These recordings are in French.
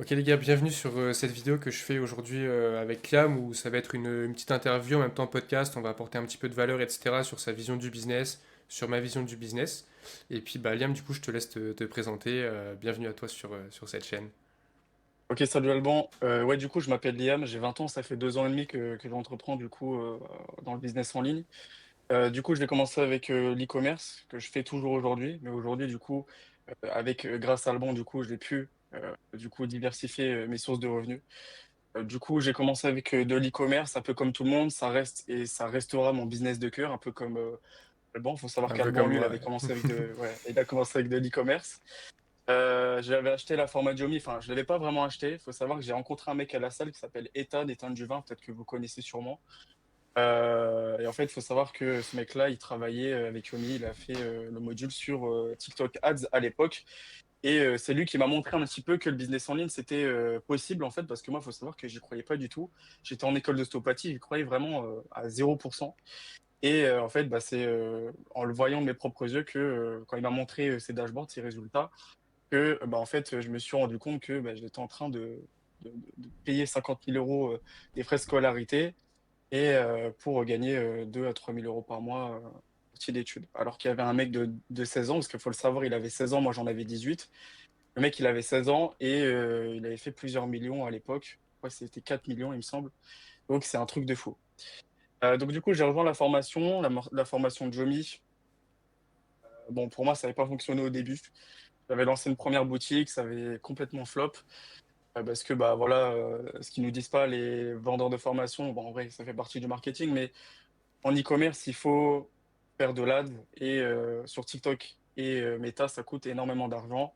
Ok les gars, bienvenue sur cette vidéo que je fais aujourd'hui avec Liam où ça va être une petite interview en même temps podcast, on va apporter un petit peu de valeur etc. sur sa vision du business, sur ma vision du business. Et puis bah, Liam, du coup je te laisse te présenter, bienvenue à toi sur cette chaîne. Ok, salut Alban. Ouais, du coup, je m'appelle Liam, j'ai 20 ans, ça fait 2 ans et demi que j'entreprends du coup dans le business en ligne. Du coup, je vais commencer avec l'e-commerce que je fais toujours aujourd'hui, mais aujourd'hui, du coup, grâce à Alban, du coup, j'ai pu du coup diversifier mes sources de revenus. Du coup, j'ai commencé avec de l'e-commerce, un peu comme tout le monde, ça reste et ça restera mon business de cœur, un peu comme Alban. Il faut savoir Un peu qu'Alban, comme lui, il moi. avait commencé ouais, il a commencé avec de l'e-commerce. J'avais acheté la format Xiaomi, enfin, je l'avais pas vraiment acheté. Il faut savoir que j'ai rencontré un mec à la salle qui s'appelle Ethan Duvin, peut-être que vous connaissez sûrement. Et en fait, il faut savoir que ce mec-là, il travaillait avec Xiaomi, il a fait le module sur TikTok Ads à l'époque. Et c'est lui qui m'a montré un petit peu que le business en ligne, c'était possible, en fait, parce que moi, il faut savoir que j'y croyais pas du tout. J'étais en école d'ostéopathie, j'y croyais vraiment à 0%. Et en fait, bah, c'est en le voyant de mes propres yeux que quand il m'a montré ses dashboards, ses résultats, que bah, en fait, je me suis rendu compte que bah, j'étais en train de payer 50 000 € des frais de scolarité et pour gagner 2 à 3 000 € par mois sortie d'études. Alors qu'il y avait un mec de 16 ans, parce qu'il faut le savoir, il avait 16 ans, moi j'en avais 18. Le mec, il avait 16 ans et il avait fait plusieurs millions à l'époque. Ouais, c'était 4 millions, il me semble. Donc c'est un truc de fou. Donc du coup, j'ai rejoint la formation, la formation de Jomi. Bon, pour moi, ça n'avait pas fonctionné au début. J'avais lancé une première boutique, ça avait complètement flop. Parce que bah voilà, ce qu'ils nous disent pas les vendeurs de formation, bon en vrai ça fait partie du marketing, mais en e-commerce il faut faire de l'ad et sur TikTok et Meta ça coûte énormément d'argent.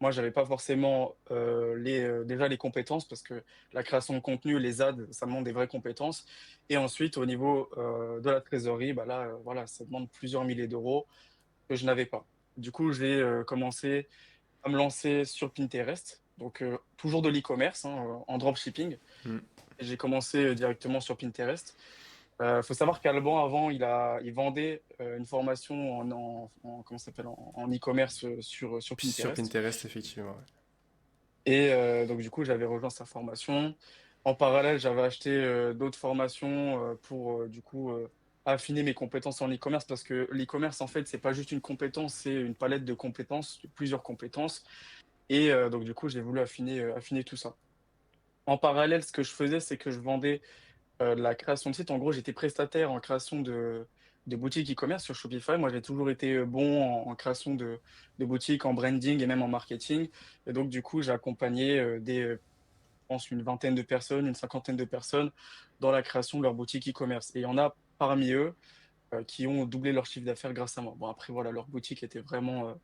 Moi j'avais pas forcément déjà les compétences parce que la création de contenu, les ads, ça demande des vraies compétences. Et ensuite au niveau de la trésorerie, bah là voilà ça demande plusieurs milliers d'euros que je n'avais pas. Du coup j'ai commencé à me lancer sur Pinterest. Donc, toujours de l'e-commerce, hein, en dropshipping. Hmm. J'ai commencé directement sur Pinterest. Il faut savoir qu'Alban, avant, il vendait une formation comment ça s'appelle, en e-commerce sur Puis sur Pinterest. Pinterest, effectivement. Ouais. Et donc, du coup, j'avais rejoint sa formation. En parallèle, j'avais acheté d'autres formations pour, du coup, affiner mes compétences en e-commerce parce que l'e-commerce, en fait, c'est pas juste une compétence, c'est une palette de compétences, plusieurs compétences. Et donc, du coup, j'ai voulu affiner tout ça. En parallèle, ce que je faisais, c'est que je vendais de la création de site. En gros, j'étais prestataire en création de boutiques e-commerce sur Shopify. Moi, j'ai toujours été bon en création de boutiques, en branding et même en marketing. Et donc, du coup, j'ai accompagné je pense, une vingtaine de personnes, une cinquantaine de personnes dans la création de leur boutique e-commerce. Et il y en a parmi eux qui ont doublé leur chiffre d'affaires grâce à moi. Bon, après, voilà, leur boutique était vraiment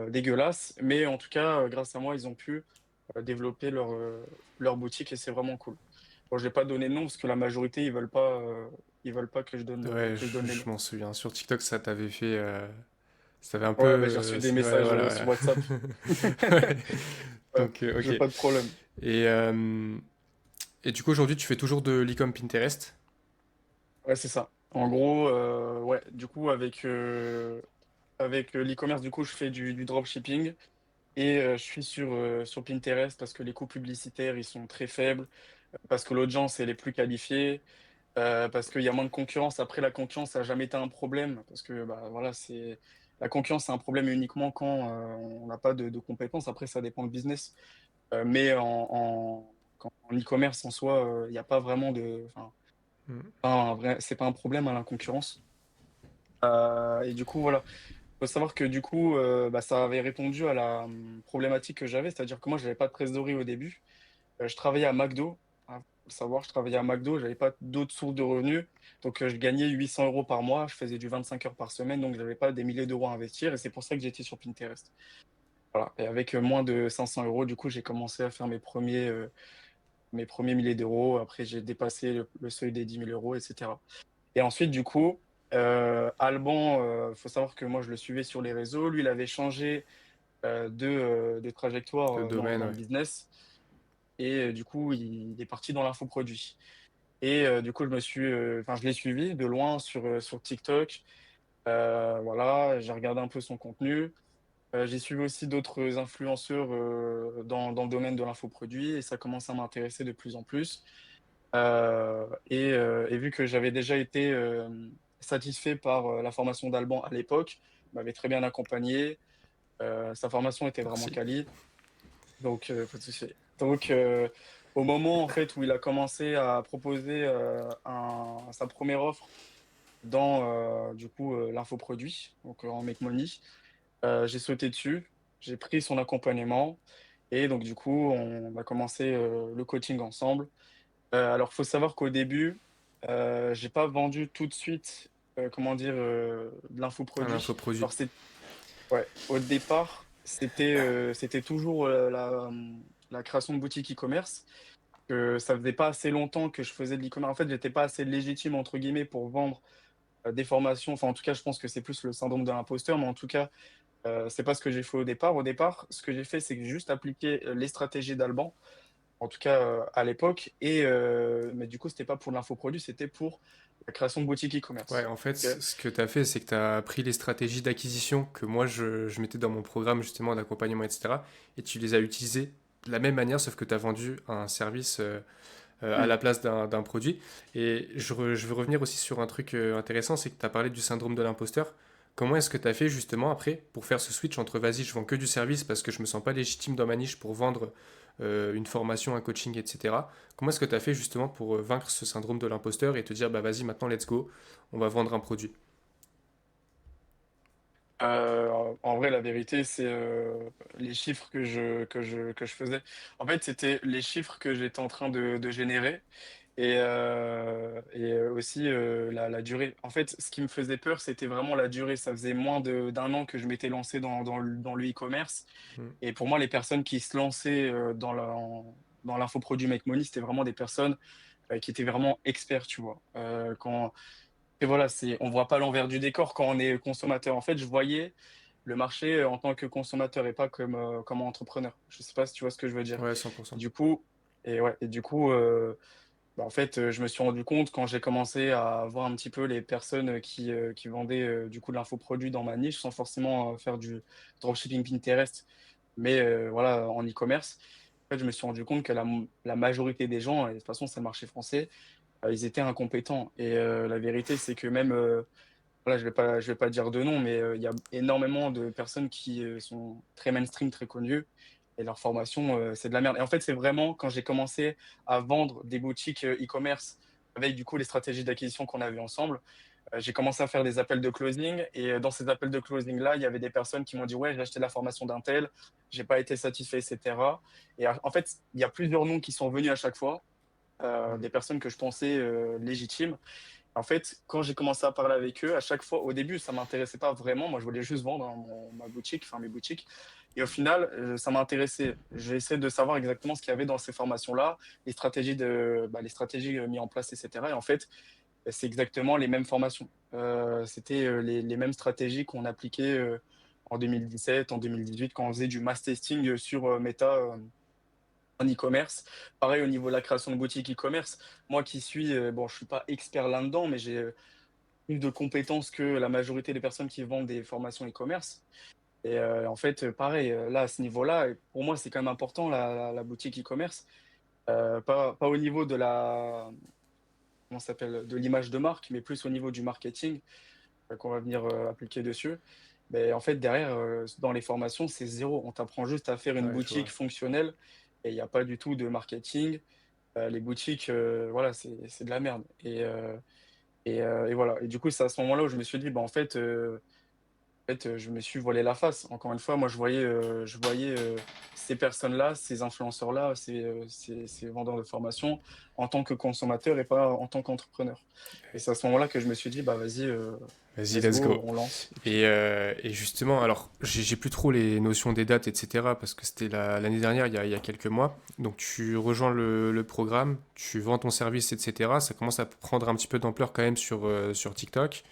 dégueulasse. Mais en tout cas, grâce à moi, ils ont pu développer leur boutique et c'est vraiment cool. Bon, je vais pas donner de nom parce que la majorité, ils veulent pas Ouais, que je donne les je noms. m'en souviens. Sur TikTok, ça t'avait fait. Ça t'avait un peu. Ouais, bah, j'ai reçu des Ouais, messages voilà, sur voilà. WhatsApp. Ouais. Ouais, Donc, j'ai ok. pas de problème. Et, euh, et du coup, aujourd'hui, tu fais toujours de l'e-com Pinterest. Ouais, c'est ça. En gros, ouais, du coup, avec l'e-commerce, du coup, je fais du dropshipping et je suis sur Pinterest parce que les coûts publicitaires, ils sont très faibles, parce que l'audience, elle est plus qualifiée. Parce qu'il y a moins de concurrence. Après, la concurrence, ça n'a jamais été un problème, parce que bah, voilà, la concurrence, c'est un problème uniquement quand on n'a pas de compétences. Après, ça dépend du business. Mais en e-commerce, en soi, il n'y a pas vraiment enfin, Hmm. c'est pas un problème à la concurrence. Et du coup, voilà. Il faut savoir que du coup, bah, ça avait répondu à la problématique que j'avais, c'est-à-dire que moi, je n'avais pas de trésorerie au début. Je travaillais à McDo. Hein, faut le savoir, je travaillais à McDo, j'avais pas d'autres sources de revenus. Donc, je gagnais 800 € par mois. Je faisais du 25 heures par semaine. Donc, j'avais pas des milliers d'euros à investir. Et c'est pour ça que j'étais sur Pinterest. Voilà. Et avec moins de 500 euros, du coup, j'ai commencé à faire mes premiers milliers d'euros. Après, j'ai dépassé le seuil des 10 000 €, etc. Et ensuite, du coup, Alban, faut savoir que moi, je le suivais sur les réseaux. Lui, il avait changé de trajectoire De domaine, dans le ouais. business. Et du coup, il est parti dans l'infoproduit. Et du coup, enfin, je l'ai suivi de loin sur TikTok. Voilà, j'ai regardé un peu son contenu. J'ai suivi aussi d'autres influenceurs dans le domaine de l'infoproduit et ça commence à m'intéresser de plus en plus. Et vu que j'avais déjà été satisfait par la formation d'Alban à l'époque, il m'avait très bien accompagné. Sa formation était vraiment Merci. quali, donc pas de souci. Donc, au moment en fait où il a commencé à proposer sa première offre dans du coup l'infoproduit, donc en Make Money, j'ai sauté dessus, j'ai pris son accompagnement et donc du coup on a commencé le coaching ensemble. Alors, faut savoir qu'au début, j'ai pas vendu tout de suite, comment dire, de Un l'infoproduit. infoproduit. Alors, ouais, au départ, c'était toujours la création de boutique e-commerce. Que ça faisait pas assez longtemps que je faisais de l'e-commerce. En fait, j'étais pas assez légitime, entre guillemets, pour vendre des formations. Enfin, en tout cas, je pense que c'est plus le syndrome de l'imposteur, mais en tout cas, c'est pas ce que j'ai fait au départ. Au départ, ce que j'ai fait, c'est que j'ai juste appliqué les stratégies d'Alban en tout cas à l'époque. Mais du coup, c'était pas pour l'infoproduit, c'était pour la création de boutiques Ouais, e-commerce. en fait, Ok. ce que tu as fait, c'est que tu as pris les stratégies d'acquisition que moi je mettais dans mon programme justement d'accompagnement, etc. Et tu les as utilisées de la même manière, sauf que tu as vendu un service à Hmm. la place d'un produit. Et je veux revenir aussi sur un truc intéressant, c'est que tu as parlé du syndrome de l'imposteur. Comment est-ce que tu as fait justement après pour faire ce switch entre vas-y, je vends que du service parce que je me sens pas légitime dans ma niche pour vendre une formation, un coaching, etc. Comment est-ce que tu as fait justement pour vaincre ce syndrome de l'imposteur et te dire bah vas-y, maintenant let's go, on va vendre un produit? En vrai, la vérité, c'est les chiffres que je faisais. En fait, c'était les chiffres que j'étais en train de générer et aussi la durée. En fait, ce qui me faisait peur, c'était vraiment la durée. Ça faisait moins d'un an que je m'étais lancé dans le e-commerce. Hmm. Et pour moi, les personnes qui se lançaient dans l'infoproduit Make Money, c'était vraiment des personnes qui étaient vraiment experts, tu vois. Et voilà, on voit pas l'envers du décor quand on est consommateur. En fait, je voyais le marché en tant que consommateur et pas comme entrepreneur. Je sais pas si tu vois ce que je veux dire. Ouais, 100%. Du coup, et du coup, bah, en fait, je me suis rendu compte quand j'ai commencé à voir un petit peu les personnes qui vendaient du coup de l'infoproduit dans ma niche sans forcément faire du dropshipping Pinterest, mais voilà, en e-commerce. En fait, je me suis rendu compte que la majorité des gens, et de toute façon, c'est le marché français, ils étaient incompétents. Et la vérité, c'est que même, voilà, je vais pas dire de nom, mais il y a énormément de personnes qui sont très mainstream, très connues, et leur formation, c'est de la merde. Et en fait, c'est vraiment quand j'ai commencé à vendre des boutiques e-commerce avec du coup les stratégies d'acquisition qu'on avait ensemble, j'ai commencé à faire des appels de closing. Et dans ces appels de closing là, il y avait des personnes qui m'ont dit ouais, j'ai acheté la formation d'un tel, j'ai pas été satisfait, etc. Et en fait, il y a plusieurs noms qui sont venus à chaque fois, Hmm. des personnes que je pensais légitimes. En fait, quand j'ai commencé à parler avec eux, à chaque fois, au début, ça m'intéressait pas vraiment. Moi, je voulais juste vendre hein, ma boutique, enfin mes boutiques. Et au final, ça m'a intéressé. J'ai essayé de savoir exactement ce qu'il y avait dans ces formations-là, les stratégies mises en place, etc. Et en fait, c'est exactement les mêmes formations. C'était les mêmes stratégies qu'on appliquait en 2017, en 2018, quand on faisait du mass testing sur Meta en e-commerce. Pareil au niveau de la création de boutiques e-commerce. Moi qui suis, bon, je suis pas expert là-dedans, mais j'ai plus de compétences que la majorité des personnes qui vendent des formations e-commerce. Et en fait, pareil, là, à ce niveau-là, et pour moi, c'est quand même important, la boutique e-commerce. Pas au niveau de comment ça s'appelle, de l'image de marque, mais plus au niveau du marketing qu'on va venir appliquer dessus. Mais en fait, derrière, dans les formations, c'est zéro. On t'apprend juste à faire une Ouais, je boutique vois. fonctionnelle et il n'y a pas du tout de marketing. Les boutiques, voilà, c'est de la merde. Et voilà. Et du coup, c'est à ce moment-là où je me suis dit, bah, en fait, je me suis voilé la face. Encore une fois, moi, je voyais ces personnes-là, ces influenceurs-là, ces vendeurs de formation en tant que consommateur et pas en tant qu'entrepreneur. Et c'est à ce moment-là que je me suis dit, bah, vas-y, Vas-y, let's let's go, go. on lance. Et puis, Et justement, alors, j'ai plus trop les notions des dates, etc. Parce que c'était l'année dernière, il y a quelques mois. Donc, tu rejoins le programme, tu vends ton service, etc. Ça commence à prendre un petit peu d'ampleur quand même sur TikTok.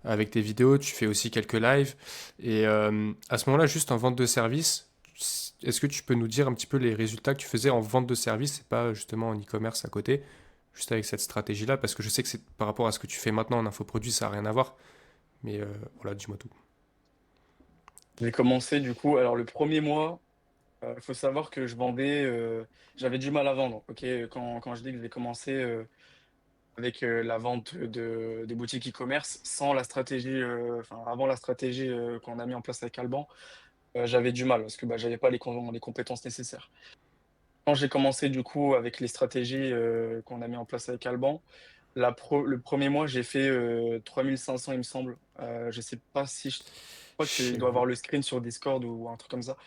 Avec tes vidéos, tu fais aussi quelques lives. Et à ce moment-là, juste en vente de service, est-ce que tu peux nous dire un petit peu les résultats que tu faisais en vente de service et pas justement en e-commerce à côté, juste avec cette stratégie-là? Parce que je sais que c'est par rapport à ce que tu fais maintenant en infoproduit, ça n'a rien à voir. Mais voilà, dis-moi tout. J'ai commencé du coup, alors le premier mois, il faut savoir que je vendais, j'avais du mal à vendre. Ok, quand je dis que j'ai commencé avec la vente des boutiques e-commerce, sans la stratégie, enfin avant la stratégie qu'on a mis en place avec Alban, j'avais du mal parce que bah, j'avais pas les compétences nécessaires. Quand j'ai commencé du coup avec les stratégies qu'on a mis en place avec Alban, le premier mois, j'ai fait 3500, il me semble. Je sais pas si je crois qu'il doit avoir le screen sur Discord ou un truc comme ça.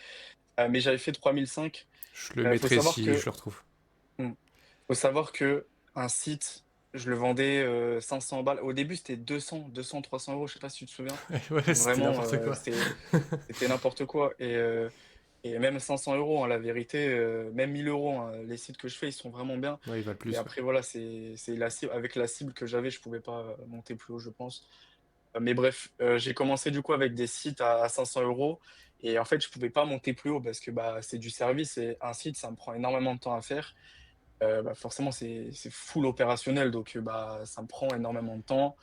Mais j'avais fait 3005. Je le Faut mettrai savoir si je que, le retrouve. hmm, faut savoir que un site, je le vendais 500 balles. Au début, c'était 200, 300 euros. Je sais pas si tu te souviens. Ouais, c'était Vraiment, n'importe quoi. c'était n'importe quoi. Et même 500 euros, hein, la vérité, même 1000 euros, hein, les sites que je fais, ils sont vraiment bien. Ouais, il va le Mais plus, ouais. après, voilà, c'est la cible, avec la cible que j'avais, je pouvais pas monter plus haut, je pense. Mais bref, j'ai commencé du coup avec des sites à 500 euros. Et en fait, je pouvais pas monter plus haut parce que bah, c'est du service et un site, ça me prend énormément de temps à faire. Bah, forcément, c'est full opérationnel, donc bah, ça me prend énormément de temps.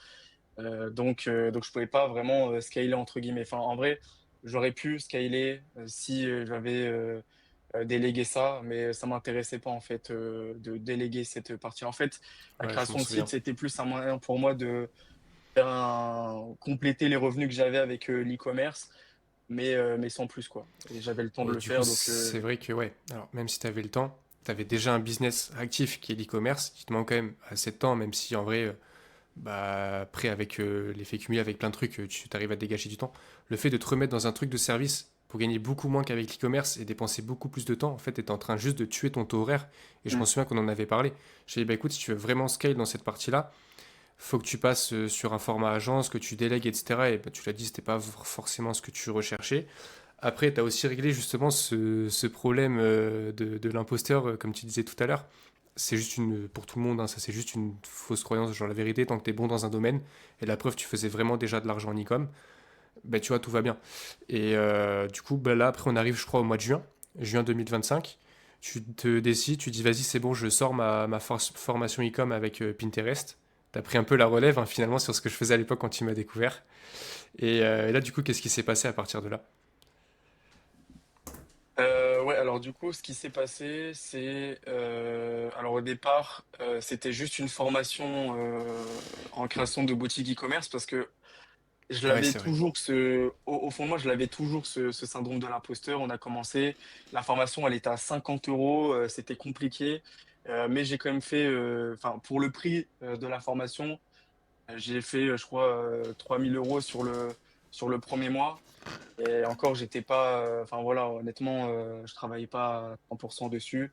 Donc je pouvais pas vraiment scaler entre guillemets. Enfin, en vrai, j'aurais pu scaler si j'avais délégué ça, mais ça m'intéressait pas en fait de déléguer cette partie. En fait, la Ouais, je m'en création de site, souviens. c'était plus un moyen pour moi de faire compléter les revenus que j'avais avec l'e-commerce, mais sans plus quoi. Et j'avais le temps de Et le du coup, faire, donc c'est vrai que, ouais, alors même si tu avais le temps, tu avais déjà un business actif qui est l'e-commerce, qui te demande quand même assez de temps, même si en vrai, bah, après, avec l'effet cumulé, avec plein de trucs, tu arrives à dégager du temps. Le fait de te remettre dans un truc de service pour gagner beaucoup moins qu'avec l'e-commerce et dépenser beaucoup plus de temps, en fait, tu es en train juste de tuer ton taux horaire. Et je m'en mm, souviens qu'on en avait parlé. J'ai dit, bah écoute, si tu veux vraiment scale dans cette partie-là, faut que tu passes sur un format agence, que tu délègues, etc. Et bah, tu l'as dit, c'était pas forcément ce que tu recherchais. Après, tu as aussi réglé justement ce problème de l'imposteur, comme tu disais tout à l'heure. C'est juste une, pour tout le monde, hein, ça c'est juste une fausse croyance, genre la vérité, tant que tu es bon dans un domaine, et la preuve, tu faisais vraiment déjà de l'argent en e-com, ben tu vois, tout va bien. Et du coup, ben là, après, on arrive, je crois, au mois de juin, juin 2025. Tu te décides, tu dis, vas-y, c'est bon, je sors ma formation e-com avec Pinterest. Tu as pris un peu la relève, hein, finalement, sur ce que je faisais à l'époque quand tu m'as découvert. Et là, du coup, qu'est-ce qui s'est passé à partir de là? Ouais, alors du coup, ce qui s'est passé, c'est, alors au départ, c'était juste une formation en création de boutique e-commerce parce que je Ouais, l'avais c'est vrai. toujours au fond de moi, je l'avais toujours ce syndrome de l'imposteur. On a commencé, la formation, elle était à 50 euros, c'était compliqué, mais j'ai quand même fait, enfin, pour le prix de la formation, j'ai fait, je crois, 3000 euros sur le premier mois. Et encore, j'étais pas, enfin voilà, honnêtement, je travaillais pas à 100% dessus.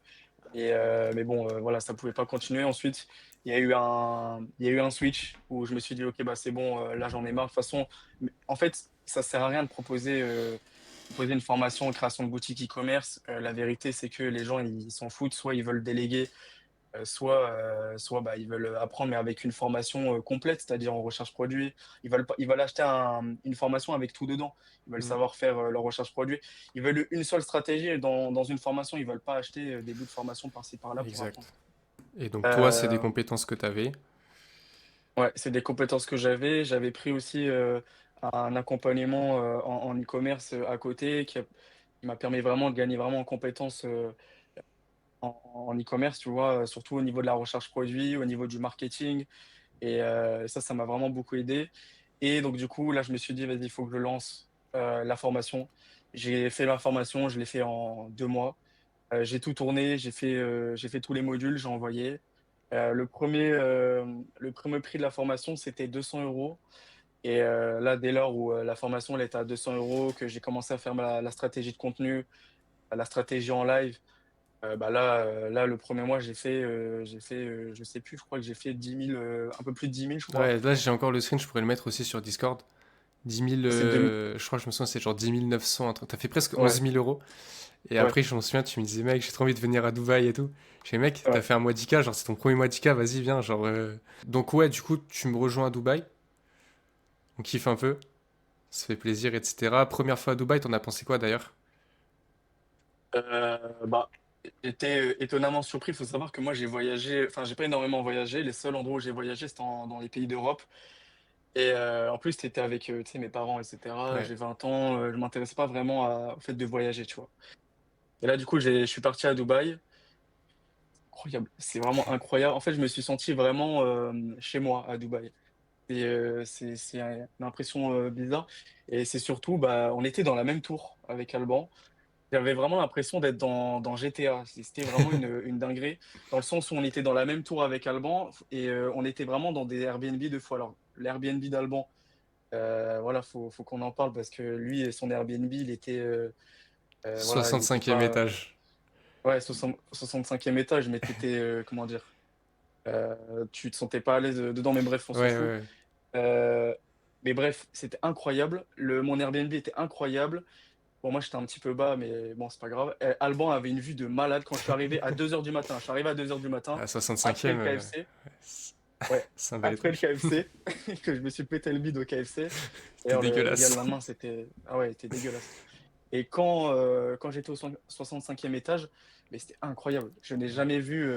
Mais bon, voilà, ça pouvait pas continuer. Ensuite, il y a eu un switch où je me suis dit, ok, bah c'est bon, là j'en ai marre. De toute façon, en fait, ça sert à rien de proposer une formation en création de boutique e-commerce. La vérité, c'est que les gens, ils s'en foutent. Soit ils veulent déléguer, soit bah, ils veulent apprendre, mais avec une formation complète, c'est-à-dire en recherche produit. Ils veulent acheter une formation avec tout dedans. Ils veulent Mm. savoir faire leur recherche produit. Ils veulent une seule stratégie dans une formation. Ils veulent pas acheter des bouts de formation par-ci par-là pour apprendre. Exact. Et donc toi, c'est des Euh, compétences que tu avais. ouais, c'est des compétences que j'avais. J'avais pris aussi un accompagnement en e-commerce à côté qui m'a permis vraiment de gagner vraiment en compétences en e-commerce, tu vois, surtout au niveau de la recherche produit, au niveau du marketing. Et ça m'a vraiment beaucoup aidé. Et donc, du coup, là, je me suis dit, vas-y, il faut que je lance la formation. J'ai fait la formation, je l'ai fait en 2 mois. J'ai tout tourné, j'ai fait tous les modules, j'ai envoyé. Le premier prix de la formation, c'était 200 euros. Et là, dès lors où la formation elle était à 200 euros, que j'ai commencé à faire la stratégie de contenu, la stratégie en live, bah là, le premier mois, je sais plus, je crois que j'ai fait 10 000, un peu plus de 10 000, je crois. Ouais, là j'ai encore le screen, je pourrais le mettre aussi sur Discord. 10 000, C'est 2000. je crois que je me souviens, c'est genre 10 900. T'as fait presque Ouais, 11 000 euros. Et ouais, après, je me souviens, tu me disais, mec, j'ai trop envie de venir à Dubaï et tout. J'ai dit, mec, t'as ouais. fait un mois d'ICA, genre c'est ton premier mois d'ICA, vas-y, viens. Genre, donc, ouais, du coup, tu me rejoins à Dubaï. On kiffe un peu. Ça fait plaisir, etc. Première fois à Dubaï, t'en as pensé quoi d'ailleurs? Bah, j'étais étonnamment surpris. Il faut savoir que moi, j'ai voyagé, enfin, j'ai pas énormément voyagé. Les seuls endroits où j'ai voyagé, c'était dans les pays d'Europe. Et en plus, tu étais avec, tu sais, mes parents et cetera. Ouais. J'ai 20 ans, je m'intéressais pas vraiment au fait de voyager, tu vois? Et là, du coup, je suis parti à Dubaï. Incroyable, c'est vraiment incroyable. En fait, je me suis senti vraiment, chez moi à Dubaï. Et c'est une impression, bizarre et c'est surtout, bah, on était dans la même tour avec Alban. J'avais vraiment l'impression d'être dans GTA. C'était vraiment une dinguerie, dans le sens où on était dans la même tour avec Alban et on était vraiment dans des Airbnb de fou. Alors, l'Airbnb d'Alban, voilà, faut qu'on en parle parce que lui, son Airbnb, il était, voilà, il était 65e pas, étage. ouais, 65e étage, mais tu étais, comment dire? Tu te sentais pas à l'aise, dedans, mais bref, on Ouais, s'en ouais, fout. ouais. Heu, mais bref, c'était incroyable. Mon Airbnb était incroyable. Bon, moi, j'étais un petit peu bas, mais bon, c'est pas grave. Alban avait une vue de malade quand je suis arrivé à 2 heures du matin. Je suis arrivé à 2 heures du matin, À après 65e, le KFC. c'est Ouais, c'est un bel après le étage. KFC, que je me suis pété le bide au KFC. C'était D'ailleurs, le gars, le dégueulasse. lendemain, c'était ah ouais, il était dégueulasse. Et quand j'étais au 65e étage, mais c'était incroyable. Je n'ai jamais vu,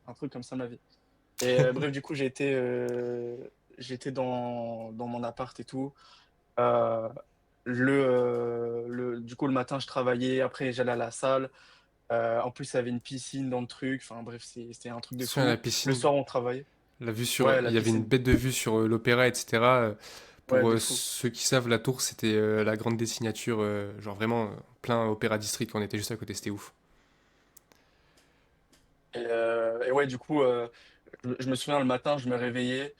un truc comme ça de ma vie. Et bref, du coup, j'étais dans mon appart et tout. Heu, du coup, le matin, je travaillais, après j'allais à la salle. En plus, il y avait une piscine dans le truc. Enfin bref, c'était un truc de Sur la fou. Le piscine, soir, on travaillait. la vue sur, Ouais, il la y avait une piscine. bête de vue sur l'opéra, etc. Ouais, Pour de fou. ceux qui savent, la tour, c'était la grande des signatures, genre vraiment plein Opéra District quand on était juste à côté, c'était ouf. Et ouais, du coup, je me souviens le matin, je me réveillais,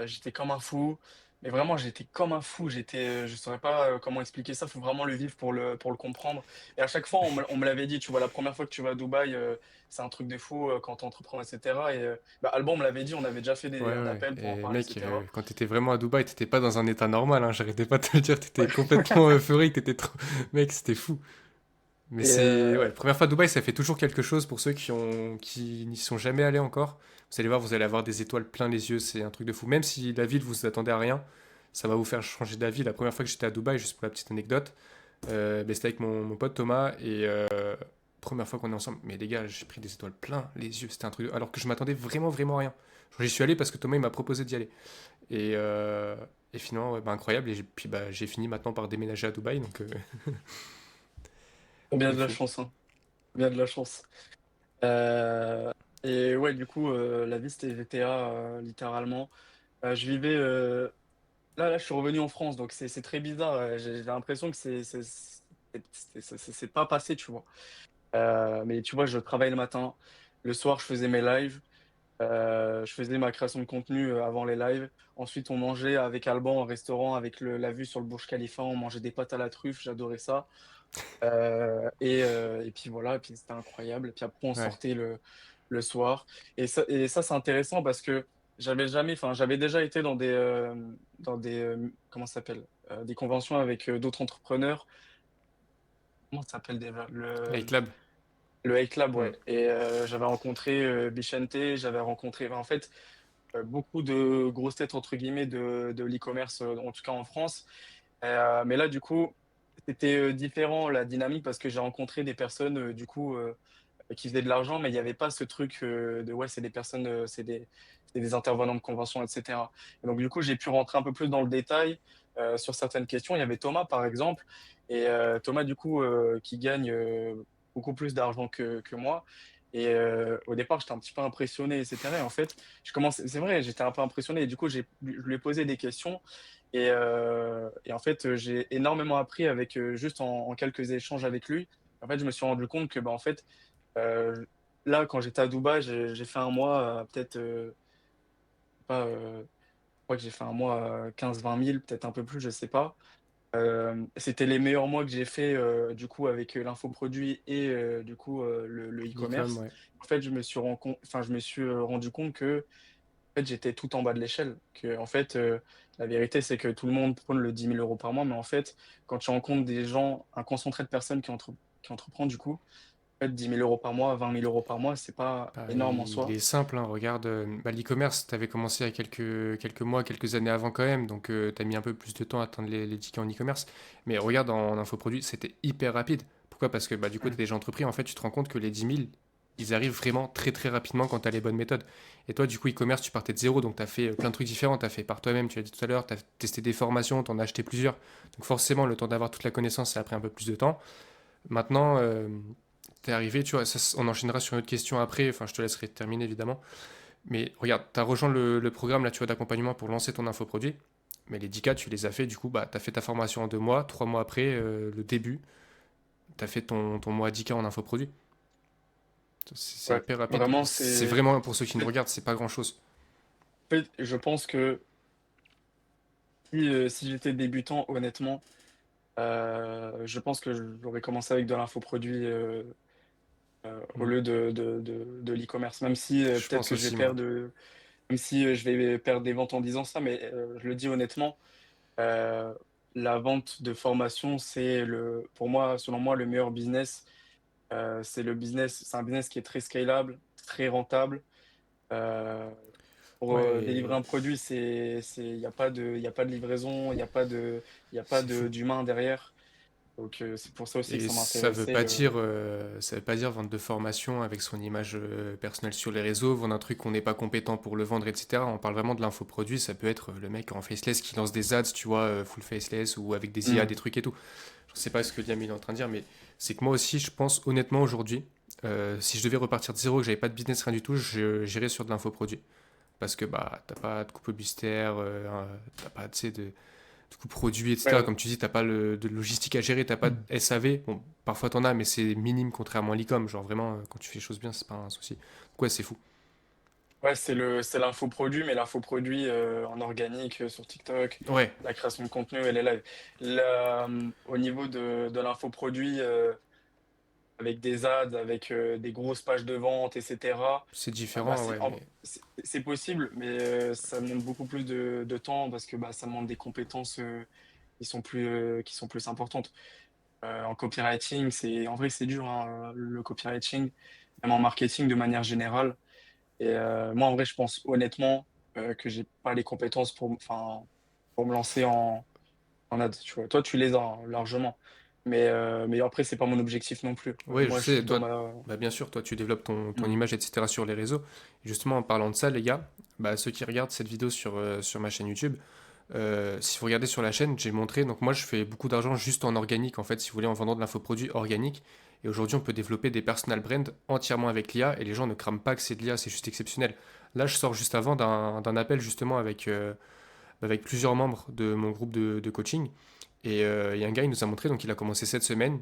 j'étais comme un fou. Mais vraiment, j'étais comme un fou. Je saurais pas comment expliquer ça. Faut vraiment le vivre pour le comprendre. Et à chaque fois, on me l'avait dit. Tu vois, la première fois que tu vas à Dubaï, c'est un truc de fou quand tu entreprends, etc. Et bah, Alban me l'avait dit. On avait déjà fait Ouais, un ouais. appel pour en Et parler, mec, etc. quand t'étais vraiment à Dubaï, t'étais pas dans un état normal, hein. J'arrêtais pas de te le dire, t'étais complètement euphorique, t'étais trop. Mec, c'était fou. Mais Et c'est. Ouais, première fois à Dubaï, ça fait toujours quelque chose pour ceux qui n'y sont jamais allés encore. Vous allez voir, vous allez avoir des étoiles plein les yeux, c'est un truc de fou. Même si la ville, vous attendez à rien, ça va vous faire changer d'avis. La première fois que j'étais à Dubaï, juste pour la petite anecdote, ben, c'était avec mon pote Thomas et première fois qu'on est ensemble. Mais les gars, j'ai pris des étoiles plein les yeux, c'était un truc. Alors que je m'attendais vraiment, vraiment à rien. Genre, j'y suis allé parce que Thomas il m'a proposé d'y aller. Et, euh, et finalement, ouais, bah, incroyable. Et puis bah, j'ai fini maintenant par déménager à Dubaï, donc bien de de la fou. chance, hein. Bien de la chance. Euh, et ouais, du coup, la vie, c'était GTA, littéralement. Je vivais. Là, je suis revenu en France, donc c'est très bizarre. J'ai l'impression que c'est pas passé, tu vois. Mais tu vois, je travaille le matin. Le soir, je faisais mes lives. Je faisais ma création de contenu avant les lives. Ensuite, on mangeait avec Alban au restaurant, avec la vue sur le Burj Khalifa. On mangeait des pâtes à la truffe. J'adorais ça. Et puis voilà, et puis c'était incroyable. Et puis après, on Ouais. sortait le soir. Et ça c'est intéressant parce que j'avais déjà été dans des, comment ça s'appelle? Des conventions avec d'autres entrepreneurs. Comment ça s'appelle déjà? Light Lab. Le Hate Lab, Hmm. ouais. Et j'avais rencontré Bichente, j'avais rencontré, en fait, beaucoup de grosses têtes, entre guillemets, de l'e-commerce, en tout cas en France. Mais là, du coup, c'était différent la dynamique parce que j'ai rencontré des personnes, du coup, qui faisaient de l'argent, mais il n'y avait pas ce truc de ouais, c'est des personnes, c'est des intervenants de convention, etc. Et donc, du coup, j'ai pu rentrer un peu plus dans le détail sur certaines questions. Il y avait Thomas, par exemple, et Thomas, du coup, qui gagne beaucoup plus d'argent que moi. Et au départ, j'étais un petit peu impressionné, etc. Et en fait, c'est vrai, j'étais un peu impressionné. Et du coup, je lui ai posé des questions. Et en fait, j'ai énormément appris avec juste en quelques échanges avec lui. En fait, je me suis rendu compte que, bah, en fait, euh, là, quand j'étais à Dubaï, j'ai fait un mois, peut-être, pas, je crois que j'ai fait un mois 15-20 000, peut-être un peu plus, je sais pas. C'était les meilleurs mois que j'ai fait, du coup, avec l'infoproduit et du coup, le L'e-com, e-commerce. ouais. En fait, je me suis rendu compte que en fait, j'étais tout en bas de l'échelle. Que, en fait, la vérité, c'est que tout le monde prône le 10 000 € par mois, mais en fait, quand tu rencontres des gens, un concentré de personnes qui entreprennent, du coup, en fait, 10 000 € par mois, 20 000 € par mois, c'est pas Bah, énorme en il soi. est simple, hein. Regarde, bah, l'e-commerce, t'avais commencé il y a quelques mois, quelques années avant quand même, donc t'as mis un peu plus de temps à atteindre les tickets en e-commerce. Mais regarde, en infoproduit, c'était hyper rapide. Pourquoi? Parce que bah, du coup, t'es Mm. déjà entrepris, en fait, tu te rends compte que les 10 000, ils arrivent vraiment très très rapidement quand tu as les bonnes méthodes. Et toi, du coup, e-commerce, tu partais de zéro, donc tu as fait plein de trucs différents. Tu as fait par toi-même, tu l'as dit tout à l'heure, tu as testé des formations, tu en as acheté plusieurs. Donc forcément, le temps d'avoir toute la connaissance, ça a pris un peu plus de temps. Maintenant, tu es arrivé, tu vois, ça, on enchaînera sur une autre question après, enfin, je te laisserai terminer évidemment. Mais regarde, tu as rejoint le programme là, tu vois, d'accompagnement pour lancer ton infoproduit. Mais les 10K, tu les as fait, du coup, bah, tu as fait ta formation en 2 mois, 3 mois après, le début, tu as fait ton mois 10K en infoproduit. C'est Ouais, hyper rapide. vraiment, C'est c'est. vraiment, pour ceux qui En nous fait, regardent, c'est pas grand-chose. je pense que si j'étais débutant, honnêtement, je pense que j'aurais commencé avec de l'infoproduit au Mm. lieu de l'e-commerce. Même si Je peut-être pense que je vais aussi, moi. perdre, même si je vais perdre des ventes en disant ça, mais je le dis honnêtement, euh, la vente de formation, pour moi, selon moi, le meilleur business. C'est un business qui est très scalable, très rentable. Euh, pour délivrer Ouais, un produit, il n'y a pas y a pas de livraison, il y a pas c'est fou. d'humain derrière. Donc c'est pour ça aussi que Et ça m'intéressait. ça veut pas dire vendre de formation avec son image personnelle sur les réseaux, vendre un truc qu'on n'est pas compétent pour le vendre, etc. On parle vraiment de l'infoproduit, ça peut être le mec en faceless qui lance des ads, tu vois, full faceless ou avec des IA, Hmm. des trucs et tout. Je sais pas ce que Liam il est en train de dire, mais c'est que moi aussi, je pense honnêtement aujourd'hui, si je devais repartir de zéro, que j'avais pas de business, rien du tout, j'irais sur de l'infoproduit. Parce que bah, t'as pas de coupe publicitaire, t'as pas, tu sais, de coûts produits, etc. Ouais, Comme tu dis, t'as pas de logistique à gérer, t'as pas de Mm. SAV. Bon, parfois t'en as, mais c'est minime contrairement à l'e-com. Genre vraiment, quand tu fais les choses bien, c'est pas un souci. Donc ouais, c'est fou. ouais, c'est l'infoproduit, mais l'infoproduit en organique sur TikTok, Ouais, la création de contenu et les lives. Au niveau de l'infoproduit, avec des ads, avec des grosses pages de vente, etc. c'est Bah, différent, ouais, mais c'est possible, mais ça demande beaucoup plus de temps parce que bah, ça demande des compétences qui sont plus importantes. En copywriting, en vrai, c'est dur, hein, le copywriting, même en marketing de manière générale. Et moi, en vrai, je pense honnêtement que j'ai pas les compétences enfin, pour me lancer en ads. Tu vois. Toi, tu les as hein, largement. Mais après, c'est pas mon objectif non plus. ouais, je Moi, je suis sais, dans toi, ma. bah bien sûr, toi, tu développes ton Hmm. image, etc. sur les réseaux. Et justement, en parlant de ça, les gars, bah, ceux qui regardent cette vidéo sur ma chaîne YouTube, si vous regardez sur la chaîne, j'ai montré, donc moi je fais beaucoup d'argent juste en organique, en fait, si vous voulez, en vendant de l'infoproduit organique. Et aujourd'hui, on peut développer des personal brands entièrement avec l'IA et les gens ne crament pas que c'est de l'IA, c'est juste exceptionnel. Là, je sors juste avant d'un appel justement avec plusieurs membres de mon groupe de coaching. Et il y a un gars, il nous a montré, donc il a commencé cette semaine,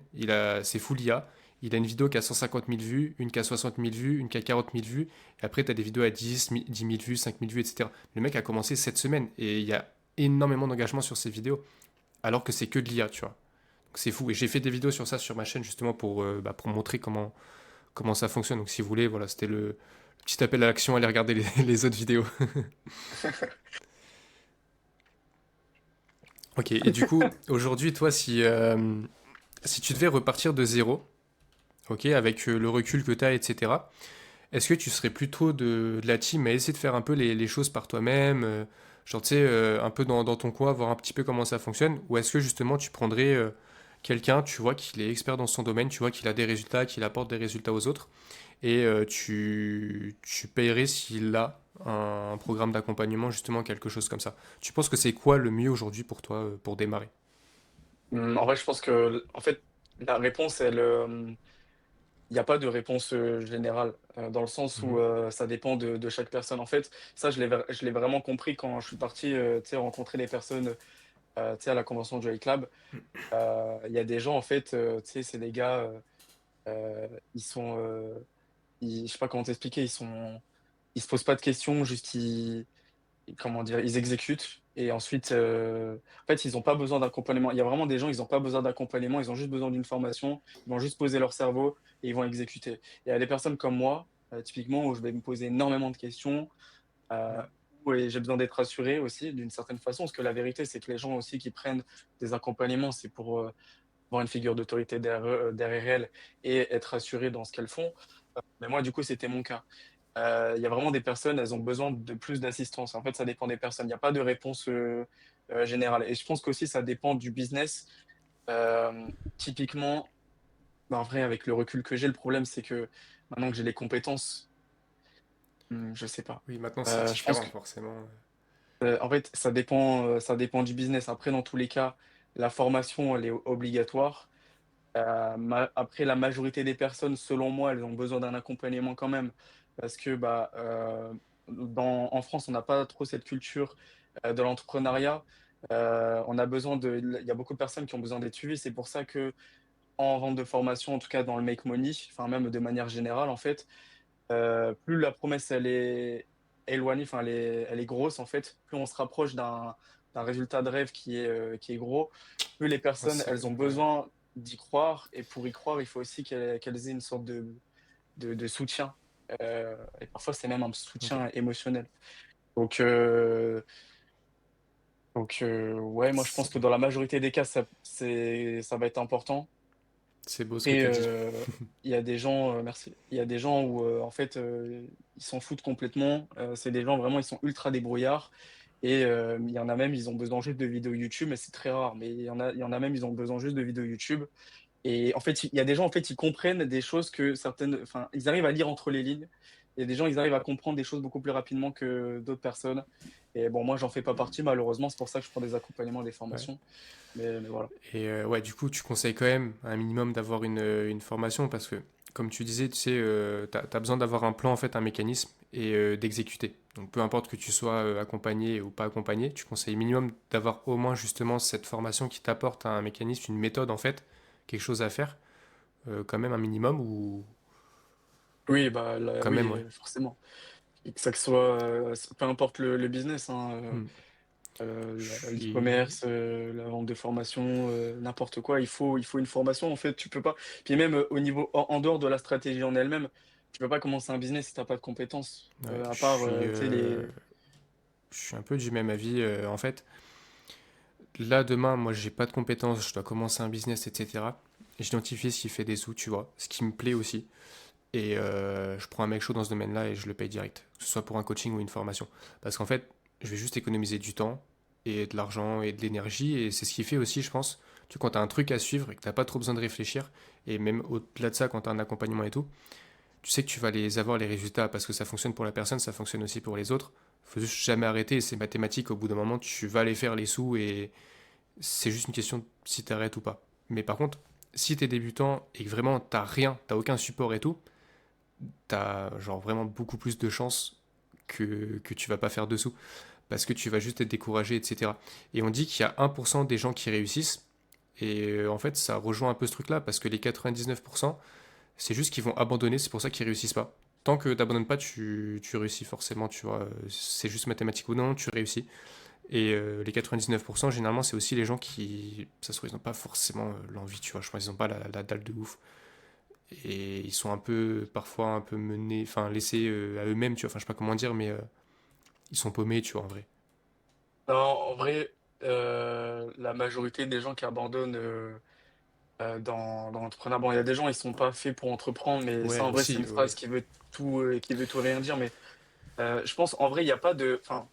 c'est full IA. Il a une vidéo qui a 150 000 vues, une qui a 60 000 vues, une qui a 40 000 vues. Et après, tu as des vidéos à 10 000 vues, 5 000 vues, etc. Le mec a commencé cette semaine et il y a énormément d'engagement sur ses vidéos, alors que c'est que de l'IA, tu vois. Donc c'est fou. Et j'ai fait des vidéos sur ça sur ma chaîne justement pour montrer comment ça fonctionne. Donc si vous voulez, voilà, c'était le petit appel à l'action, allez regarder les autres vidéos. Ok, et du coup, aujourd'hui, toi, si tu devais repartir de zéro, ok, avec le recul que tu as, etc., est-ce que tu serais plutôt de la team à essayer de faire un peu les choses par toi-même, genre, tu sais, un peu dans ton coin, voir un petit peu comment ça fonctionne, ou est-ce que justement tu prendrais quelqu'un, tu vois, qu'il est expert dans son domaine, tu vois, qu'il a des résultats, qu'il apporte des résultats aux autres, et tu paierais s'il a un programme d'accompagnement, justement, quelque chose comme ça. Tu penses que c'est quoi le mieux aujourd'hui pour toi, pour démarrer? En vrai, je pense que, en fait, la réponse, il n'y a pas de réponse générale, dans le sens où Mhm. ça dépend de chaque personne. En fait, ça, je l'ai vraiment compris quand je suis parti tu sais, rencontrer les personnes tu sais, à la convention du iClub. Il y a des gens, en fait, tu sais, c'est des gars, ils sont, je sais pas comment t'expliquer, ils se posent pas de questions, juste comment dire, ils exécutent et ensuite, en fait, ils n'ont pas besoin d'accompagnement. Il y a vraiment des gens, ils n'ont pas besoin d'accompagnement, ils ont juste besoin d'une formation, ils vont juste poser leur cerveau et ils vont exécuter. Il y a des personnes comme moi, typiquement, où je vais me poser énormément de questions, euh, où j'ai besoin d'être rassuré aussi d'une certaine façon, parce que la vérité, c'est que les gens aussi qui prennent des accompagnements, c'est pour avoir une figure d'autorité derrière elles et être rassuré dans ce qu'elles font. Mais moi, du coup, c'était mon cas. Il y a vraiment des personnes, elles ont besoin de plus d'assistance. En fait, ça dépend des personnes. Il n'y a pas de réponse générale. Et je pense qu'aussi, ça dépend du business. Typiquement, bah, en vrai, avec le recul que j'ai, le problème, c'est que maintenant que j'ai les compétences, je sais pas. Oui, maintenant c'est Je pense différent, que forcément. en fait, ça dépend du business. Après, dans tous les cas, la formation, elle est obligatoire. Après, la majorité des personnes, selon moi, elles ont besoin d'un accompagnement quand même. Parce que bah, en France, on n'a pas trop cette culture de l'entrepreneuriat. Il y a beaucoup de personnes qui ont besoin d'être suivies. C'est pour ça que en vente de formation, en tout cas dans le make money, enfin même de manière générale, en fait, plus la promesse elle est éloignée, enfin elle est grosse en fait, plus on se rapproche d'un résultat de rêve qui est gros, plus les Ouais, personnes elles ont ouais. besoin d'y croire et pour y croire il faut aussi qu'elles aient une sorte de soutien. Et parfois c'est même un Ok. soutien émotionnel. Donc, ouais, moi je pense que dans la majorité des cas ça va être important. C'est beau ce que Et tu as dit. il y a des gens, merci. Il y a des gens où en fait ils s'en foutent complètement. C'est des gens vraiment, ils sont ultra débrouillards. Et il y en a même, ils ont besoin juste de vidéos YouTube, mais c'est très rare. Mais il y en a même, ils ont besoin juste de vidéos YouTube. Et en fait, il y a des gens, en fait, ils comprennent des choses que certaines, enfin, ils arrivent à lire entre les lignes. Il y a des gens, ils arrivent à comprendre des choses beaucoup plus rapidement que d'autres personnes. Et bon, moi, j'en fais pas partie, malheureusement. C'est pour ça que je prends des accompagnements, des Ouais. formations. Mais voilà. Et ouais, du coup, tu conseilles quand même un minimum d'avoir une formation parce que, comme tu disais, tu sais, t'as besoin d'avoir un plan, en fait, un mécanisme et d'exécuter. Donc, peu importe que tu sois accompagné ou pas accompagné, tu conseilles minimum d'avoir au moins justement cette formation qui t'apporte un mécanisme, une méthode, en fait, quelque chose à faire, quand même un minimum ou Oui, bah, quand oui, même, ouais. forcément. Et que ça que soit, peu importe le business, hein, Hmm. Je suis. l'e-commerce, la vente de formation, n'importe quoi, il faut une formation. En fait, tu peux pas. Puis même au niveau, en dehors de la stratégie en elle-même, tu peux pas commencer un business si t'as pas de compétences. Ouais, À part, tu sais, je suis un peu du même avis. En fait, là, demain, moi, j'ai pas de compétences, je dois commencer un business, etc. J'identifie ce qui fait des sous, tu vois, ce qui me plaît aussi. Et je prends un mec chaud dans ce domaine-là et je le paye direct, que ce soit pour un coaching ou une formation. Parce qu'en fait, je vais juste économiser du temps et de l'argent et de l'énergie. Et c'est ce qui fait aussi, je pense, tu quand tu as un truc à suivre et que tu n'as pas trop besoin de réfléchir, et même au-delà de ça, quand tu as un accompagnement et tout, tu sais que tu vas les avoir les résultats parce que ça fonctionne pour la personne, ça fonctionne aussi pour les autres. Faut juste jamais arrêter, c'est mathématique, au bout d'un moment, tu vas aller faire les sous et c'est juste une question de si tu arrêtes ou pas. Mais par contre, si tu es débutant et que vraiment t'as rien, t'as aucun support et tout, t'as genre vraiment beaucoup plus de chances que tu vas pas faire dessous parce que tu vas juste être découragé, etc. Et on dit qu'il y a 1% des gens qui réussissent et en fait ça rejoint un peu ce truc là parce que les 99% c'est juste qu'ils vont abandonner, c'est pour ça qu'ils réussissent pas. Tant que t'abandonnes pas, tu réussis forcément, tu vois. C'est juste mathématique ou non, tu réussis. Et les 99%, généralement, c'est aussi les gens qui, ça se trouve, ils n'ont pas forcément l'envie, tu vois. Je pense qu'ils n'ont pas la dalle de ouf. Et ils sont un peu, parfois, un peu menés, enfin, laissés à eux-mêmes, tu vois. Enfin, je sais pas comment dire, mais ils sont paumés, tu vois, en vrai. non, en vrai, la majorité des gens qui abandonnent dans l'entrepreneuriat, bon, il y a des gens, ils sont pas faits pour entreprendre, mais ça, Ouais, en vrai, c'est aussi, une ouais. phrase qui veut tout et rien dire. Mais je pense, en vrai, il n'y a pas de, enfin,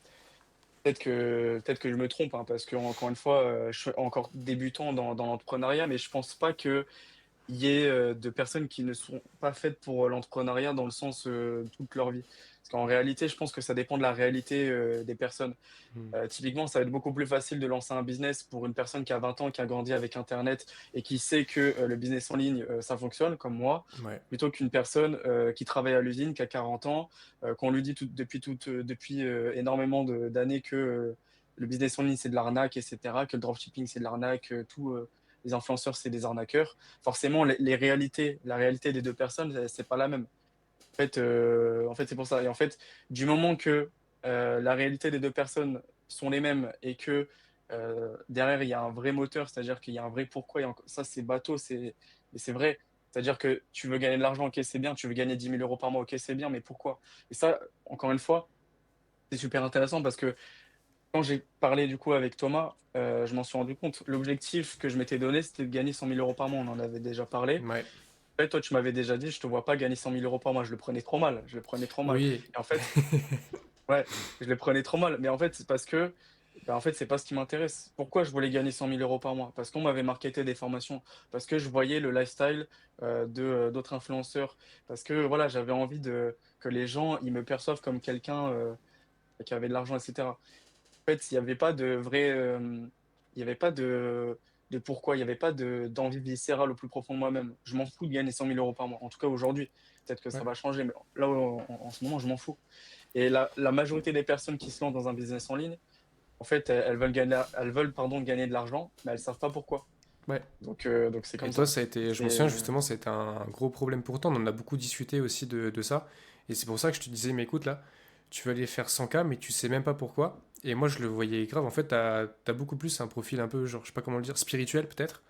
peut-être que je me trompe, hein, parce que encore une fois, je suis encore débutant dans l'entrepreneuriat, mais je pense pas que il y ait de personnes qui ne sont pas faites pour l'entrepreneuriat dans le sens toute leur vie. Parce qu'en réalité, je pense que ça dépend de la réalité des personnes. Hmm. Typiquement, ça va être beaucoup plus facile de lancer un business pour une personne qui a 20 ans, qui a grandi avec Internet et qui sait que le business en ligne, ça fonctionne, comme moi, Ouais. plutôt qu'une personne qui travaille à l'usine, qui a 40 ans, qu'on lui dit depuis énormément d'années que le business en ligne, c'est de l'arnaque, etc., que le dropshipping, c'est de l'arnaque, les influenceurs, c'est des arnaqueurs. Forcément, les réalités, la réalité des deux personnes, c'est pas la même. En fait, c'est pour ça. Et en fait, du moment que la réalité des deux personnes sont les mêmes et que derrière, il y a un vrai moteur, c'est-à-dire qu'il y a un vrai pourquoi, ça, c'est bateau, mais c'est vrai. C'est-à-dire que tu veux gagner de l'argent, ok, c'est bien, tu veux gagner 10 000 € par mois, ok, c'est bien, mais pourquoi? Et ça, encore une fois, c'est super intéressant parce que quand j'ai parlé du coup avec Thomas, je m'en suis rendu compte. L'objectif que je m'étais donné, c'était de gagner 100 000 € par mois, on en avait déjà parlé. Ouais. Ouais, toi, tu m'avais déjà dit, je te vois pas gagner 100 000 € par mois. Je le prenais trop mal. Je le prenais trop mal. Oui. Et en fait, ouais, je le prenais trop mal. Mais en fait, c'est parce que Bah, en fait, c'est pas ce qui m'intéresse. Pourquoi je voulais gagner 100 000 € par mois? Parce qu'on m'avait marketé des formations, parce que je voyais le lifestyle d'autres influenceurs, parce que voilà, j'avais envie que les gens ils me perçoivent comme quelqu'un qui avait de l'argent, etc. En fait, il n'y avait pas de vrai, il y avait pas de pourquoi, il n'y avait pas d'envie viscérale au plus profond de moi-même. Je m'en fous de gagner 100 000 € par mois. En tout cas, aujourd'hui, peut-être que ça Ouais. va changer, mais là, en ce moment, je m'en fous. Et la majorité des personnes qui se lancent dans un business en ligne, en fait, elles veulent, pardon, gagner de l'argent, mais elles savent pas pourquoi. Ouais. Donc c'est Et comme toi, ça. ça a été, je m'en C'est souviens justement, c'était un gros problème pour toi. On en a beaucoup discuté aussi de ça. Et c'est pour ça que je te disais, mais écoute, là, tu vas aller faire 100K, mais tu sais même pas pourquoi. Et moi, je le voyais grave. En fait, t'as beaucoup plus un profil un peu, genre, je sais pas comment le dire, spirituel peut-être.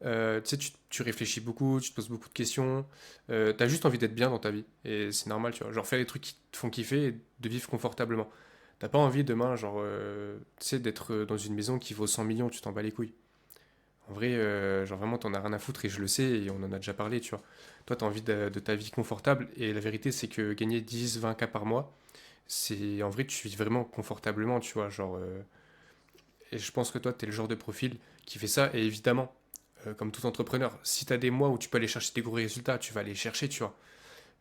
Tu sais, tu réfléchis beaucoup, tu te poses beaucoup de questions. T'as juste envie d'être bien dans ta vie. Et c'est normal, tu vois. Genre, faire des trucs qui te font kiffer et de vivre confortablement. T'as pas envie demain, genre, tu sais, d'être dans une maison qui vaut 100 millions, tu t'en bats les couilles. En vrai, genre vraiment, t'en as rien à foutre et je le sais et on en a déjà parlé, tu vois. Toi, t'as envie de ta vie confortable et la vérité, c'est que gagner 10, 20K par mois, c'est en vrai, tu vis vraiment confortablement, tu vois. Genre, et je pense que toi, t'es le genre de profil qui fait ça et évidemment, comme tout entrepreneur, si t'as des mois où tu peux aller chercher des gros résultats, tu vas aller les chercher, tu vois.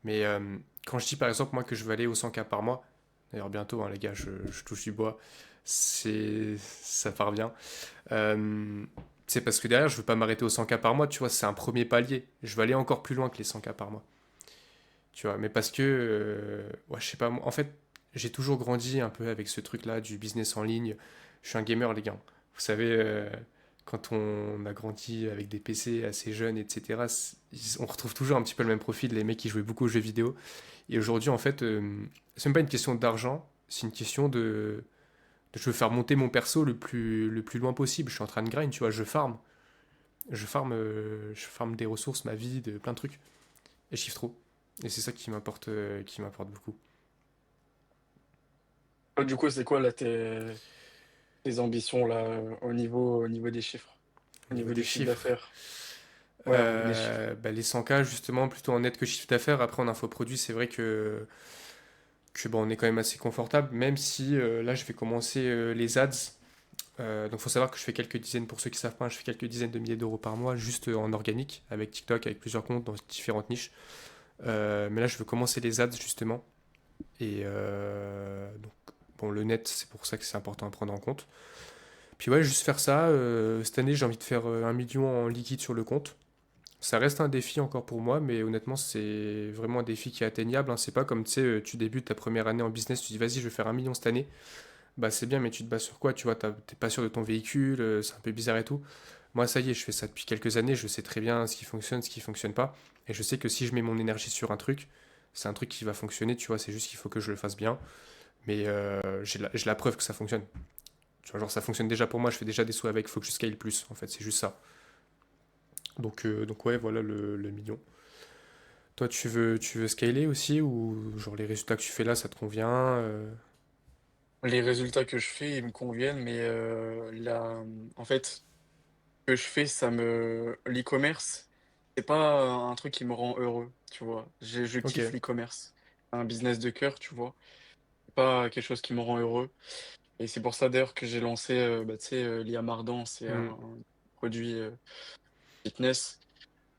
Mais quand je dis par exemple, moi, que je veux aller au 100K par mois, d'ailleurs, bientôt, hein, les gars, je touche du bois, ça part bien. Euh, c'est parce que derrière, je veux pas m'arrêter aux 100K par mois, tu vois, c'est un premier palier. Je veux aller encore plus loin que les 100K par mois, tu vois. Mais parce que, ouais, je sais pas, en fait, j'ai toujours grandi un peu avec ce truc-là du business en ligne. Je suis un gamer, les gars. Vous savez, quand on a grandi avec des PC assez jeunes, etc., on retrouve toujours un petit peu le même profil, les mecs qui jouaient beaucoup aux jeux vidéo. Et aujourd'hui, en fait, c'est même pas une question d'argent, c'est une question de je veux faire monter mon perso le plus loin possible. Je suis en train de grind, tu vois, je farm. Je farm des ressources, ma vie, de plein de trucs. Et je kiffe trop. Et c'est ça qui m'apporte beaucoup. du coup, c'est quoi là tes ambitions là au niveau des chiffres, Au au niveau niveau des du chiffre chiffres, d'affaires? Ouais, les chiffres. bah, les 100K, justement, plutôt en net que chiffre d'affaires. Après, en infoproduit, c'est vrai que bon, on est quand même assez confortable, même si là, je vais commencer les ads. Donc, il faut savoir que je fais quelques dizaines, pour ceux qui ne savent pas, je fais quelques dizaines de milliers d'euros par mois, juste en organique, avec TikTok, avec plusieurs comptes dans différentes niches. Mais là, je veux commencer les ads, justement. Et donc, bon, le net, c'est pour ça que c'est important à prendre en compte. Puis ouais, juste faire ça. Cette année, j'ai envie de faire 1 million en liquide sur le compte. Ça reste un défi encore pour moi, mais honnêtement, c'est vraiment un défi qui est atteignable, hein. C'est pas comme, tu sais, tu débutes ta première année en business, tu dis, vas-y, je vais faire 1 million cette année. Bah, c'est bien, mais tu te bases sur quoi? Tu vois, t'es pas sûr de ton véhicule, c'est un peu bizarre et tout. Moi, ça y est, je fais ça depuis quelques années, je sais très bien ce qui fonctionne, ce qui fonctionne pas. Et je sais que si je mets mon énergie sur un truc, c'est un truc qui va fonctionner, tu vois, c'est juste qu'il faut que je le fasse bien. Mais j'ai la preuve que ça fonctionne. Tu vois, genre, ça fonctionne déjà pour moi, je fais déjà des sous avec, il faut que je scale plus, en fait, c'est juste ça. Donc ouais, voilà le million. Toi, tu veux scaler aussi ou genre les résultats que tu fais là, ça te convient Les résultats que je fais, ils me conviennent, mais en fait, ce que je fais, l'e-commerce, c'est pas un truc qui me rend heureux, tu vois. Je Ok. kiffe l'e-commerce, un business de cœur, tu vois. C'est pas quelque chose qui me rend heureux. Et c'est pour ça d'ailleurs que j'ai lancé, bah, tu sais, l'IA Mardan, c'est Hmm. un produit fitness.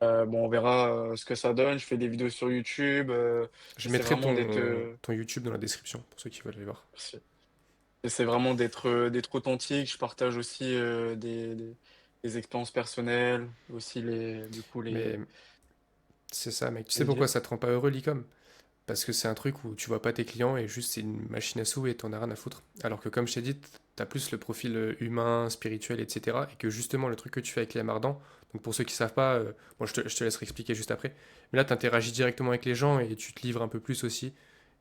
Bon, on verra ce que ça donne. Je fais des vidéos sur YouTube. Je J'essaie mettrai vraiment d'être, ton YouTube dans la description pour ceux qui veulent aller voir. merci. J'essaie vraiment d'être authentique. Je partage aussi des expériences personnelles, aussi du coup Mais c'est ça, mec. Tu sais les pourquoi dire. ça te rend pas heureux l'e-com? Parce que c'est un truc où tu vois pas tes clients et juste c'est une machine à sous et t'en as rien à foutre. Alors que comme je t'ai dit, t'as plus le profil humain, spirituel, etc. Et que justement le truc que tu fais avec les Mardan, donc pour ceux qui savent pas, bon, je te laisserai expliquer juste après. Mais là, t'interagis directement avec les gens et tu te livres un peu plus aussi.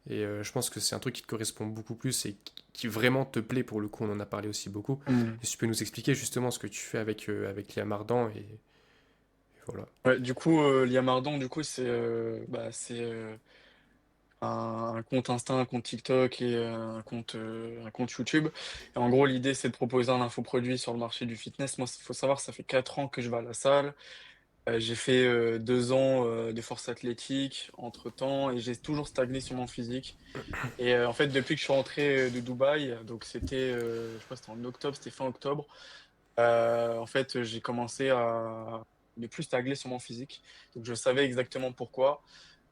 Et je pense que c'est un truc qui te correspond beaucoup plus et qui vraiment te plaît pour le coup. On en a parlé aussi beaucoup. Hmm. Et si tu peux nous expliquer justement ce que tu fais avec Liam Mardan et voilà. Ouais, du coup, l'IA Mardan, du coup, c'est un compte Insta, un compte TikTok et un compte YouTube. Et en gros, l'idée, c'est de proposer un infoproduit sur le marché du fitness. Moi, il faut savoir, ça fait 4 ans que je vais à la salle. J'ai fait 2 ans de force athlétique entre-temps et j'ai toujours stagné sur mon physique. Et en fait, depuis que je suis rentré de Dubaï, donc c'était, je crois que c'était en octobre, c'était fin octobre, en fait, j'ai commencé à ne plus stagner sur mon physique. Donc je savais exactement pourquoi.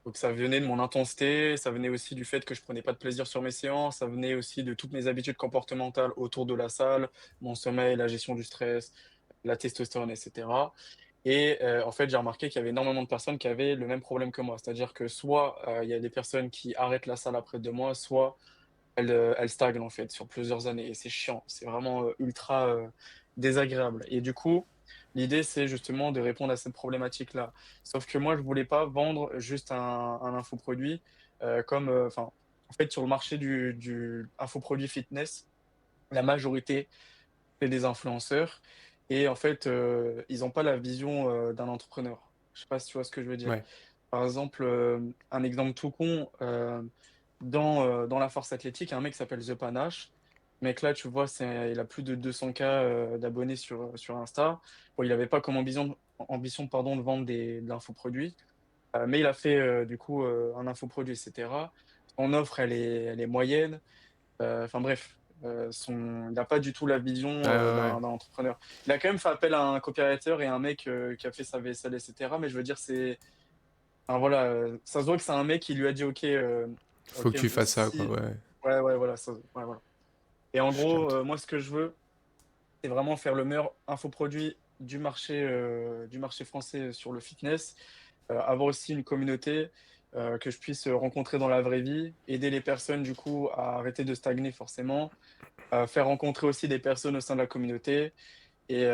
Donc ça venait de mon intensité, ça venait aussi du fait que je prenais pas de plaisir sur mes séances, ça venait aussi de toutes mes habitudes comportementales autour de la salle, mon sommeil, la gestion du stress, la testostérone, etc. Et en fait, j'ai remarqué qu'il y avait énormément de personnes qui avaient le même problème que moi. C'est-à-dire que soit il y a des personnes qui arrêtent la salle après 2 mois, soit elles stagnent en fait sur plusieurs années. Et c'est chiant, c'est vraiment ultra désagréable. Et du coup, l'idée, c'est justement de répondre à cette problématique-là. Sauf que moi, je voulais pas vendre juste un infoproduit enfin, en fait, sur le marché du infoproduit fitness, la majorité, c'est des influenceurs. Et en fait, ils n'ont pas la vision d'un entrepreneur. Je sais pas si tu vois ce que je veux dire. Ouais, Par exemple, un exemple tout con, dans la force athlétique, il y a un mec qui s'appelle The Panache. Ce mec-là, tu vois, il a plus de 200K d'abonnés sur Insta. Bon, il n'avait pas comme ambition pardon, de vendre de l'infoproduit, mais il a fait du coup un infoproduit, etc. Son offre, elle est moyenne. Enfin bref, il n'a pas du tout la vision ouais, ouais, ouais. d'un entrepreneur. Il a quand même fait appel à un copywriter et un mec qui a fait sa vaisselle, etc. Mais je veux dire, enfin, voilà, ça se voit que c'est un mec qui lui a dit, OK, Faut OK, que tu fasses ça, quoi, si, ouais. ouais, ouais, voilà, ouais, voilà. Et en Je gros, capte. moi, ce que je veux, c'est vraiment faire le meilleur infoproduit du marché français sur le fitness, avoir aussi une communauté que je puisse rencontrer dans la vraie vie, aider les personnes, du coup, à arrêter de stagner forcément, faire rencontrer aussi des personnes au sein de la communauté. Et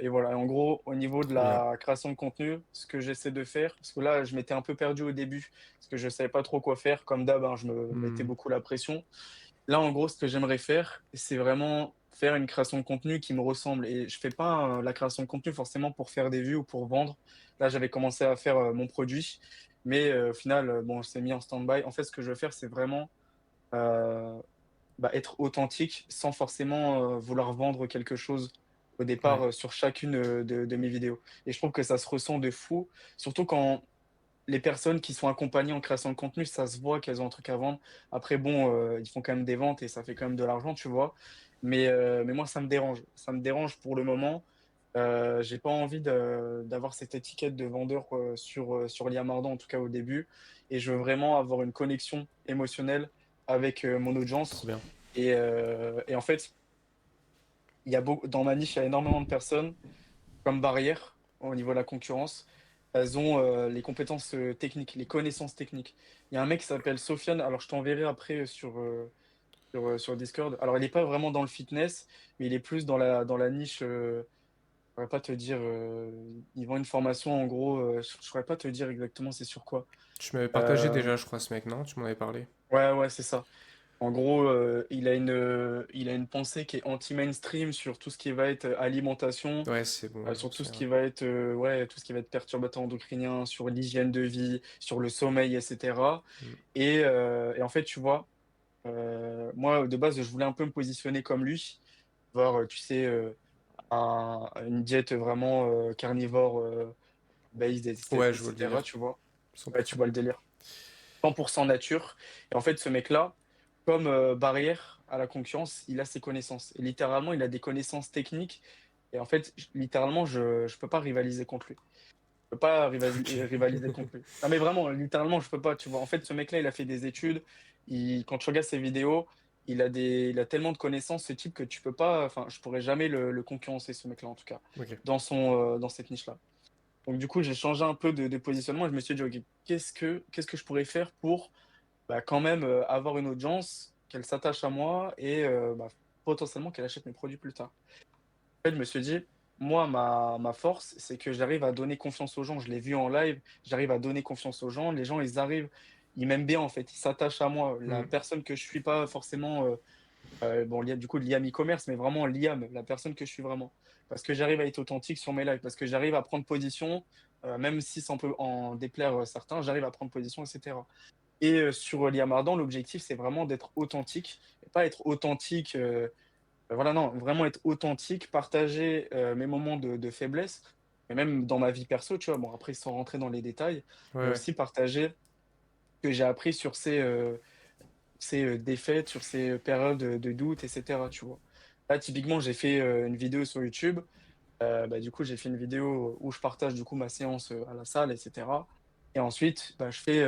voilà, en gros, au niveau de Trop bien. la création de contenu, ce que j'essaie de faire, parce que là, je m'étais un peu perdu au début, parce que je ne savais pas trop quoi faire. Comme d'hab, hein, je me mettais Hmm. beaucoup la pression. Là, en gros, ce que j'aimerais faire, c'est vraiment faire une création de contenu qui me ressemble. Et je fais pas la création de contenu forcément pour faire des vues ou pour vendre. Là, j'avais commencé à faire mon produit, mais au final, bon, c'est mis en stand-by. En fait, ce que je veux faire, c'est vraiment euh, être authentique sans forcément vouloir vendre quelque chose au départ Ouais. sur chacune de mes vidéos. Et je trouve que ça se ressent de fou, surtout quand les personnes qui sont accompagnées en création de contenu, ça se voit qu'elles ont un truc à vendre. Après, bon, ils font quand même des ventes et ça fait quand même de l'argent, tu vois. Mais moi, ça me dérange. Ça me dérange pour le moment. J'ai pas envie d'avoir cette étiquette de vendeur sur Liam Ardent, en tout cas au début. Et je veux vraiment avoir une connexion émotionnelle avec mon Trop audience. bien. Et en fait, dans ma niche, il y a énormément de personnes comme barrière au niveau de la concurrence. Elles ont les compétences techniques, les connaissances techniques. Il y a un mec qui s'appelle Sofiane, alors je t'enverrai après sur Discord. Alors il n'est pas vraiment dans le fitness, mais il est plus dans la niche. Je ne saurais pas te dire. Ils vend une formation en gros. Je ne saurais pas te dire exactement c'est sur quoi. Tu m'avais partagé Euh, déjà, je crois, ce mec, non? Tu m'en avais parlé. ouais, ouais, c'est ça. En gros, il a une pensée qui est anti-mainstream sur tout ce qui va être alimentation, Ouais, c'est bon, je me sur tout ce souviens. qui va être, ouais, tout ce qui va être perturbateur endocrinien, sur l'hygiène de vie, sur le sommeil, etc. Hmm. Et en fait, tu vois, moi, de base, je voulais un peu me positionner comme lui, voir, tu sais, une diète vraiment carnivore, based, Ouais, je vois le etc. délire. Tu vois, ouais, tu 100%. vois le délire. 100% nature. Et en fait, ce mec-là, comme barrière à la concurrence, il a ses connaissances. Et littéralement, il a des connaissances techniques. Et en fait, littéralement, je ne peux pas rivaliser contre lui. Je peux pas Ok. rivaliser contre lui. Non, mais vraiment, littéralement, je peux pas. Tu vois, en fait, ce mec-là, il a fait des études. Quand tu regardes ses vidéos, il a tellement de connaissances, ce type, que tu peux pas. Enfin, je pourrais jamais le concurrencer, ce mec-là, en tout cas, Ok. dans cette niche-là. Donc, du coup, j'ai changé un peu de positionnement. Je me suis dit, OK, qu'est-ce que je pourrais faire pour quand même avoir une audience, qu'elle s'attache à moi et potentiellement qu'elle achète mes produits plus tard. En fait, je me suis dit, moi, ma force, c'est que j'arrive à donner confiance aux gens. Je l'ai vu en live, j'arrive à donner confiance aux gens. Les gens, ils arrivent, ils m'aiment bien en fait, ils s'attachent à moi. La Hmm. personne que je suis pas forcément, bon, du coup, Liam e-commerce, mais vraiment Liam, la personne que je suis vraiment. Parce que j'arrive à être authentique sur mes lives, parce que j'arrive à prendre position, même si ça peut en déplaire certains, j'arrive à prendre position, etc. Et sur Liam Ardent, l'objectif, c'est vraiment d'être authentique, et pas être authentique, voilà, non, vraiment être authentique, partager mes moments de faiblesse, et même dans ma vie perso, tu vois? Bon, après, sans rentrer dans les détails, Ouais, mais ouais. aussi partager ce que j'ai appris sur ces défaites, sur ces périodes de doute et cetera, tu vois? Là, typiquement, j'ai fait, une vidéo sur YouTube, bah, du coup, j'ai fait une vidéo où je partage, du coup, ma séance, à la salle et cetera, et ensuite, bah, je fais,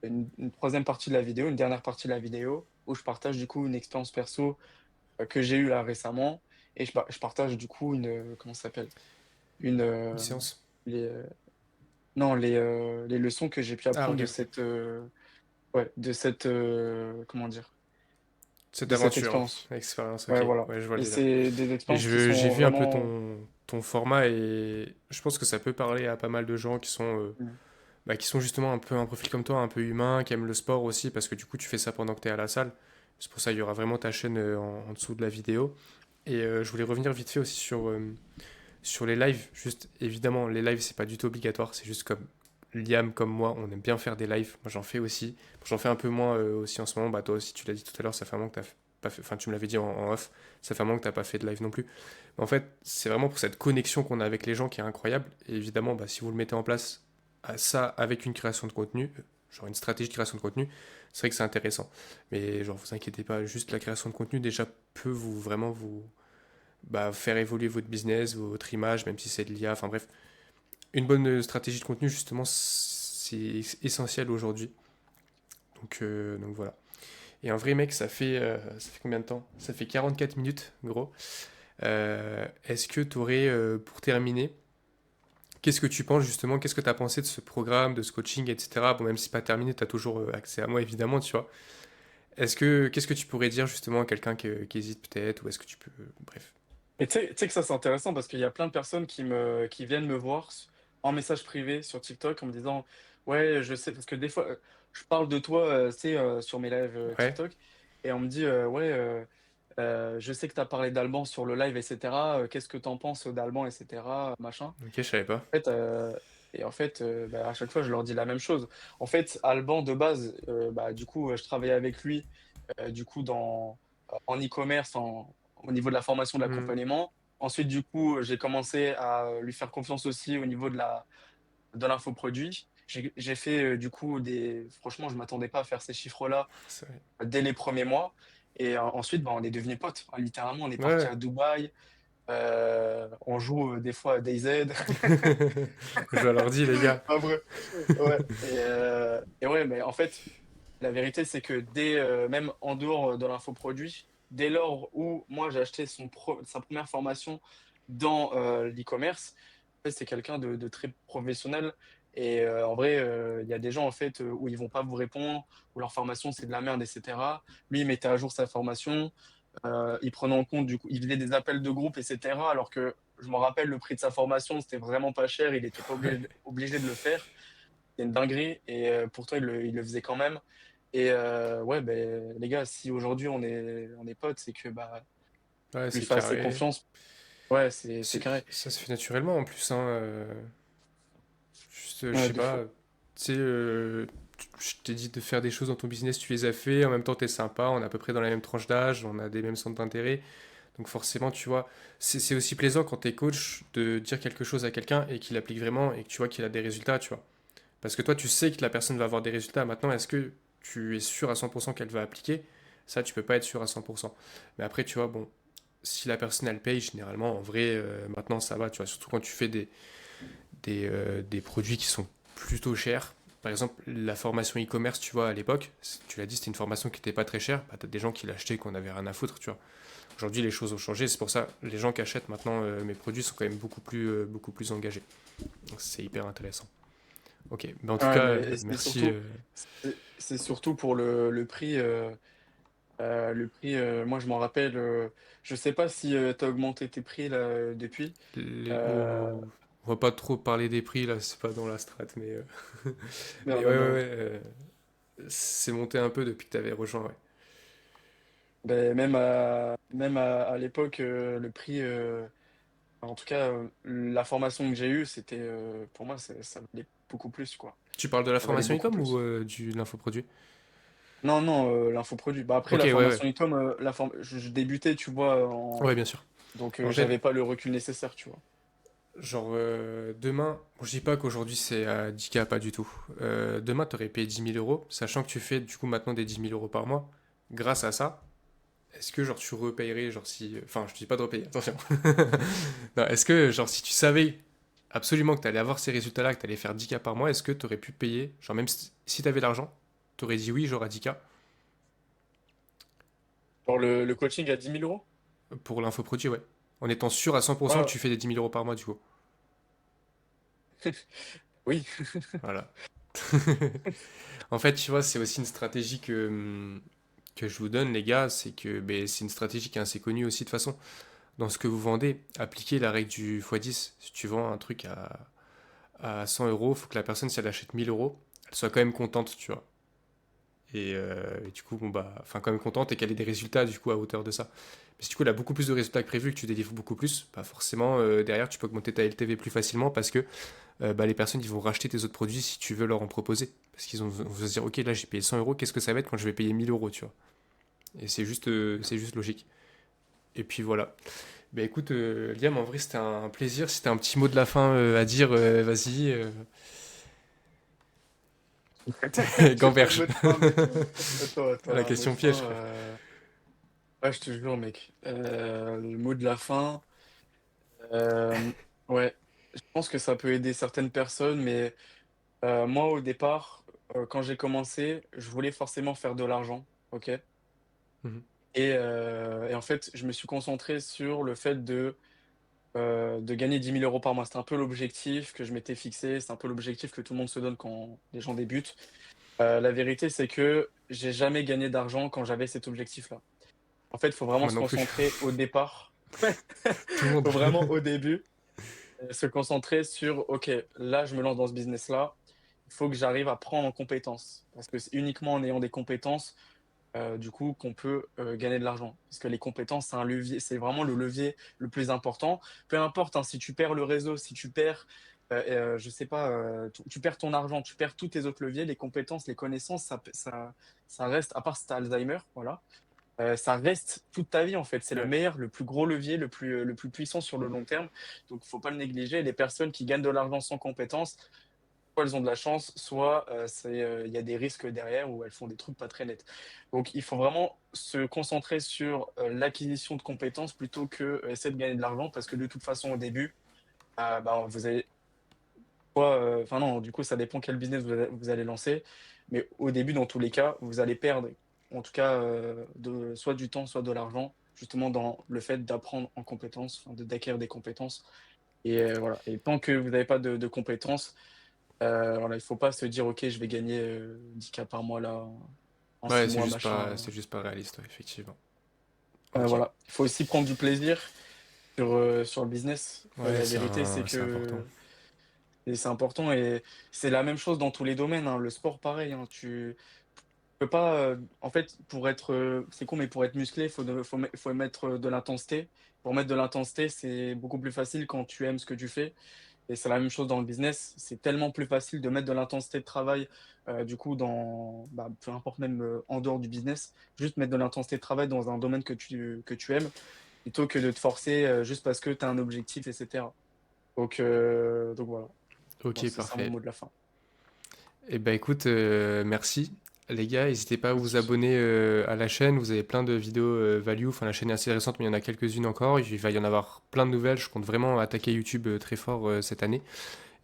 une 3 partie de la vidéo, une dernière partie de la vidéo où je partage, du coup, une expérience perso, que j'ai eue là récemment, et je partage, du coup, comment ça s'appelle? Une, Une séance. les, non, les leçons que j'ai pu Ah, apprendre ok, de ok. ouais, de cette, comment dire? Cette De cette aventure, expérience. expérience, Ouais, ok. voilà, Ouais, je vois le et délire. c'est des Et expériences qui j'ai sont vu un peu vraiment ton format et je pense que ça peut parler à pas mal de gens mmh, qui sont justement un peu un profil comme toi, un peu humain, qui aiment le sport aussi, parce que du coup tu fais ça pendant que tu es à la salle. C'est pour ça qu'il y aura vraiment ta chaîne en dessous de la vidéo. Et je voulais revenir vite fait aussi sur les lives. Juste, évidemment, les lives, c'est pas du tout obligatoire. C'est juste comme Liam, comme moi, on aime bien faire des lives. Moi, j'en fais aussi. J'en fais un peu moins aussi en ce moment. Bah, toi aussi, tu l'as dit tout à l'heure, ça fait un moment que t'as pas fait. Enfin, tu me l'avais dit en off. Ça fait un moment que t'as pas fait de live non plus. Mais en fait, c'est vraiment pour cette connexion qu'on a avec les gens qui est incroyable. Et évidemment, bah, si vous le mettez en place à ça avec une création de contenu, genre une stratégie de création de contenu, c'est vrai que c'est intéressant. Mais genre, vous inquiétez pas, juste la création de contenu déjà peut vous vraiment vous faire évoluer votre business, votre image, même si c'est de l'IA. Enfin bref, une bonne stratégie de contenu, justement, c'est essentiel aujourd'hui. Donc voilà. Et un vrai mec, ça fait combien de temps? Ça fait 44 minutes, gros. Est-ce que tu aurais, pour terminer, qu'est-ce que tu penses justement? Qu'est-ce que tu as pensé de ce programme, de ce coaching, etc. Bon, même si c'est pas terminé, tu as toujours accès à moi, évidemment, tu vois. Qu'est-ce que tu pourrais dire justement à quelqu'un qui hésite peut-être, ou est-ce que tu peux. Bref. et tu sais que ça, c'est intéressant parce qu'il y a plein de personnes qui viennent me voir en message privé sur TikTok en me disant: «Ouais, je sais», parce que des fois, je parle de toi, tu sais, sur mes lives, Ouais, TikTok, et on me dit: «Ouais, je sais que tu as parlé d'Alban sur le live et cetera, qu'est-ce que tu en penses d'Alban et cetera, machin?» ok, je savais pas. En fait, en fait, bah, à chaque fois, je leur dis la même chose. En fait, Alban, de base, bah, du coup, je travaillais avec lui, du coup, en e-commerce, au niveau de la formation, de Hmm. l'accompagnement. Ensuite, du coup, j'ai commencé à lui faire confiance aussi au niveau de l'infoproduit. J'ai fait, du coup, franchement, je m'attendais pas à faire ces chiffres-là C'est vrai. dès les premiers mois, et ensuite, bah, on est devenus potes. Enfin, littéralement, on est Ouais, parti ouais. à Dubaï, on joue, des fois à DayZ. Je leur dis, les gars. Pas vrai. Ouais, et ouais, mais en fait, la vérité, c'est que même en dehors de l'infoproduit, dès lors où moi j'ai acheté sa première formation dans l'e-commerce, en fait, c'est quelqu'un de très professionnel. Et en vrai, il y a des gens en fait où ils vont pas vous répondre, où leur formation c'est de la merde, etc. Lui, il mettait à jour sa formation, il prenait en compte, du coup, il faisait des appels de groupe, etc. Alors que je me rappelle, le prix de sa formation, c'était vraiment pas cher, il n'était pas obligé de le faire. C'est une dinguerie, et pourtant il le faisait quand même. Et ouais, ben les gars, si aujourd'hui on est potes, c'est que bah Ouais, je lui c'est fais assez carré. confiance. Ouais, c'est carré. Ça se fait naturellement en plus, hein. Juste, je Ouais, sais de pas, fou. tu sais, je t'ai dit de faire des choses dans ton business, tu les as fait, en même temps t'es sympa, on est à peu près dans la même tranche d'âge, on a des mêmes centres d'intérêt, donc forcément, tu vois, c'est aussi plaisant quand t'es coach de dire quelque chose à quelqu'un et qu'il applique vraiment et que tu vois qu'il a des résultats, tu vois. Parce que toi, tu sais que la personne va avoir des résultats. Maintenant, est-ce que tu es sûr à 100% qu'elle va appliquer? Ça, tu peux pas être sûr à 100%. Mais après, tu vois, bon, si la personne elle paye, généralement, en vrai, maintenant ça va, tu vois, surtout quand tu fais des produits qui sont plutôt chers. Par exemple, la formation e-commerce, tu vois, à l'époque, tu l'as dit, c'était une formation qui n'était pas très chère. Bah, t'as des gens qui l'achetaient, qu'on avait rien à foutre, tu vois. Aujourd'hui, les choses ont changé. C'est pour ça, les gens qui achètent maintenant mes produits sont quand même beaucoup plus engagés. Donc, c'est hyper intéressant. Ok, mais en tout Ouais, cas, mais c'est merci. surtout, c'est surtout pour le prix. Moi je m'en rappelle. Je sais pas si tu as augmenté tes prix là depuis. Euh, On va pas trop parler des prix là, c'est pas dans la strat, mais Merde, ouais, ouais, merde. ouais, c'est monté un peu depuis que t'avais rejoint, ouais. Ben, même à l'époque, le prix, en tout cas, la formation que j'ai eue, c'était, pour moi, ça valait beaucoup plus, quoi. Tu parles de la Ça valait formation beaucoup e-com ou plus. de l'infoproduit? Non, non, l'infoproduit. Bah, après, Ok, la ouais, ouais. formation e-com, je débutais, tu vois, Ouais, bien sûr. donc En fait, j'avais pas le recul nécessaire, tu vois. Genre, demain, bon, je dis pas qu'aujourd'hui c'est à 10K, pas du tout. Demain, tu aurais payé 10 000 euros, sachant que tu fais du coup maintenant des 10 000 euros par mois. Grâce à ça, est-ce que genre tu repayerais, genre si. Enfin, je te dis pas de repayer, attention. Non, est-ce que genre si tu savais absolument que tu allais avoir ces résultats-là, que tu allais faire 10K par mois, est-ce que tu aurais pu payer, genre même si tu avais l'argent, tu aurais dit oui, genre à 10K Pour le coaching à 10 000 euros? pour l'infoproduit, ouais. En étant sûr à 100% que Ouais, tu fais des 10 000 euros par mois, du coup. oui. Voilà. En fait, tu vois, c'est aussi une stratégie que je vous donne, les gars. C'est que ben, c'est une stratégie qui est assez connue aussi de toute façon. Dans ce que vous vendez, appliquez la règle du x10. Si tu vends un truc à 100 euros, il faut que la personne, si elle achète 1000 euros, elle soit quand même contente, tu vois. Et du coup, bon, bah, enfin, quand même contente et qu'elle ait des résultats, du coup, à hauteur de ça. Mais si du coup, elle a beaucoup plus de résultats que prévu, que tu délivres beaucoup plus, bah, forcément, derrière, tu peux augmenter ta LTV plus facilement parce que bah, les personnes ils vont racheter tes autres produits si tu veux leur en proposer. Parce vont se dire, ok, là j'ai payé 100 euros, qu'est-ce que ça va être quand je vais payer 1000 euros, tu vois. Et c'est juste logique. Et puis voilà. Bah écoute, Liam, en vrai c'était un plaisir. Si t'as un petit mot de la fin à dire, vas-y. J'ai pas de Gamberge. mot de fin, mec. La Attends, un mot de question fin. piège, frère. Ouais, je te jure, mec. Le mot de la fin. euh, Ouais, je pense que ça peut aider certaines personnes, mais moi, au départ, quand j'ai commencé, je voulais forcément faire de l'argent, ok? Mhm. Et en fait, je me suis concentré sur le fait de gagner 10 000 euros par mois. C'était un peu l'objectif que je m'étais fixé, c'est un peu l'objectif que tout le monde se donne quand les gens débutent. La vérité, c'est que j'ai jamais gagné d'argent quand j'avais cet objectif-là. En fait, il faut vraiment Moi se non plus. concentrer au départ. Tout le monde. Faut vraiment au début se concentrer sur, OK, là, je me lance dans ce business-là. Il faut que j'arrive à prendre en compétences. Parce que c'est uniquement en ayant des compétences, du coup, qu'on peut gagner de l'argent. Parce que les compétences, c'est un levier, c'est vraiment le levier le plus important. Peu importe, hein, si tu perds le réseau, si tu perds, je sais pas, tu perds ton argent, tu perds tous tes autres leviers, les compétences, les connaissances, ça reste, à part si t'as Alzheimer, voilà, ça reste toute ta vie en fait. C'est le Ouais. meilleur, le plus gros levier, le plus puissant sur le long terme. Donc, faut pas le négliger. Les personnes qui gagnent de l'argent sans compétences, soit elles ont de la chance, soit il y a des risques derrière où elles font des trucs pas très nets. Donc, il faut vraiment se concentrer sur l'acquisition de compétences plutôt que essayer de gagner de l'argent parce que de toute façon, au début, bah, vous allez enfin non, du coup, ça dépend quel business vous allez lancer. Mais au début, dans tous les cas, vous allez perdre, en tout cas, soit du temps, soit de l'argent, justement dans le fait d'apprendre en compétences, enfin, d'acquérir des compétences. Et voilà. Et tant que vous n'avez pas de compétences, voilà, il ne faut pas se dire, OK, je vais gagner 10K par mois là, en Ouais, 6 mois, machin. c'est juste pas réaliste, ouais, effectivement. Ok. Voilà. Il faut aussi prendre du plaisir sur le business. Ouais, La vérité, c'est c'est important. que et c'est important et c'est la même chose dans tous les domaines, hein. Le sport, pareil, hein. Tu peux pas, en fait, c'est con, mais pour être musclé, faut mettre de l'intensité. Pour mettre de l'intensité, c'est beaucoup plus facile quand tu aimes ce que tu fais. Et c'est la même chose dans le business. C'est tellement plus facile de mettre de l'intensité de travail, du coup, bah, peu importe même en dehors du business, juste mettre de l'intensité de travail dans un domaine que tu aimes, plutôt que de te forcer juste parce que tu as un objectif, etc. Donc voilà. Bon, Ok, c'est ça mon parfait. mot de la fin. Eh ben écoute, merci les gars, n'hésitez pas à Pas de vous souci. abonner à la chaîne, vous avez plein de vidéos value, enfin la chaîne est assez récente mais il y en a quelques-unes encore, il va y en avoir plein de nouvelles, je compte vraiment attaquer YouTube très fort cette année.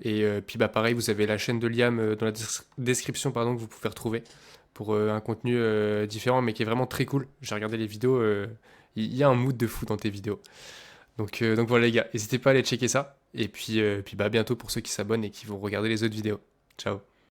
Et puis bah pareil, vous avez la chaîne de Liam dans la description pardon, que vous pouvez retrouver pour un contenu différent mais qui est vraiment très cool. J'ai regardé les vidéos, il y a un mood de fou dans tes vidéos. Donc voilà les gars, n'hésitez pas à aller checker ça. Et puis bah à bientôt pour ceux qui s'abonnent et qui vont regarder les autres vidéos. Ciao.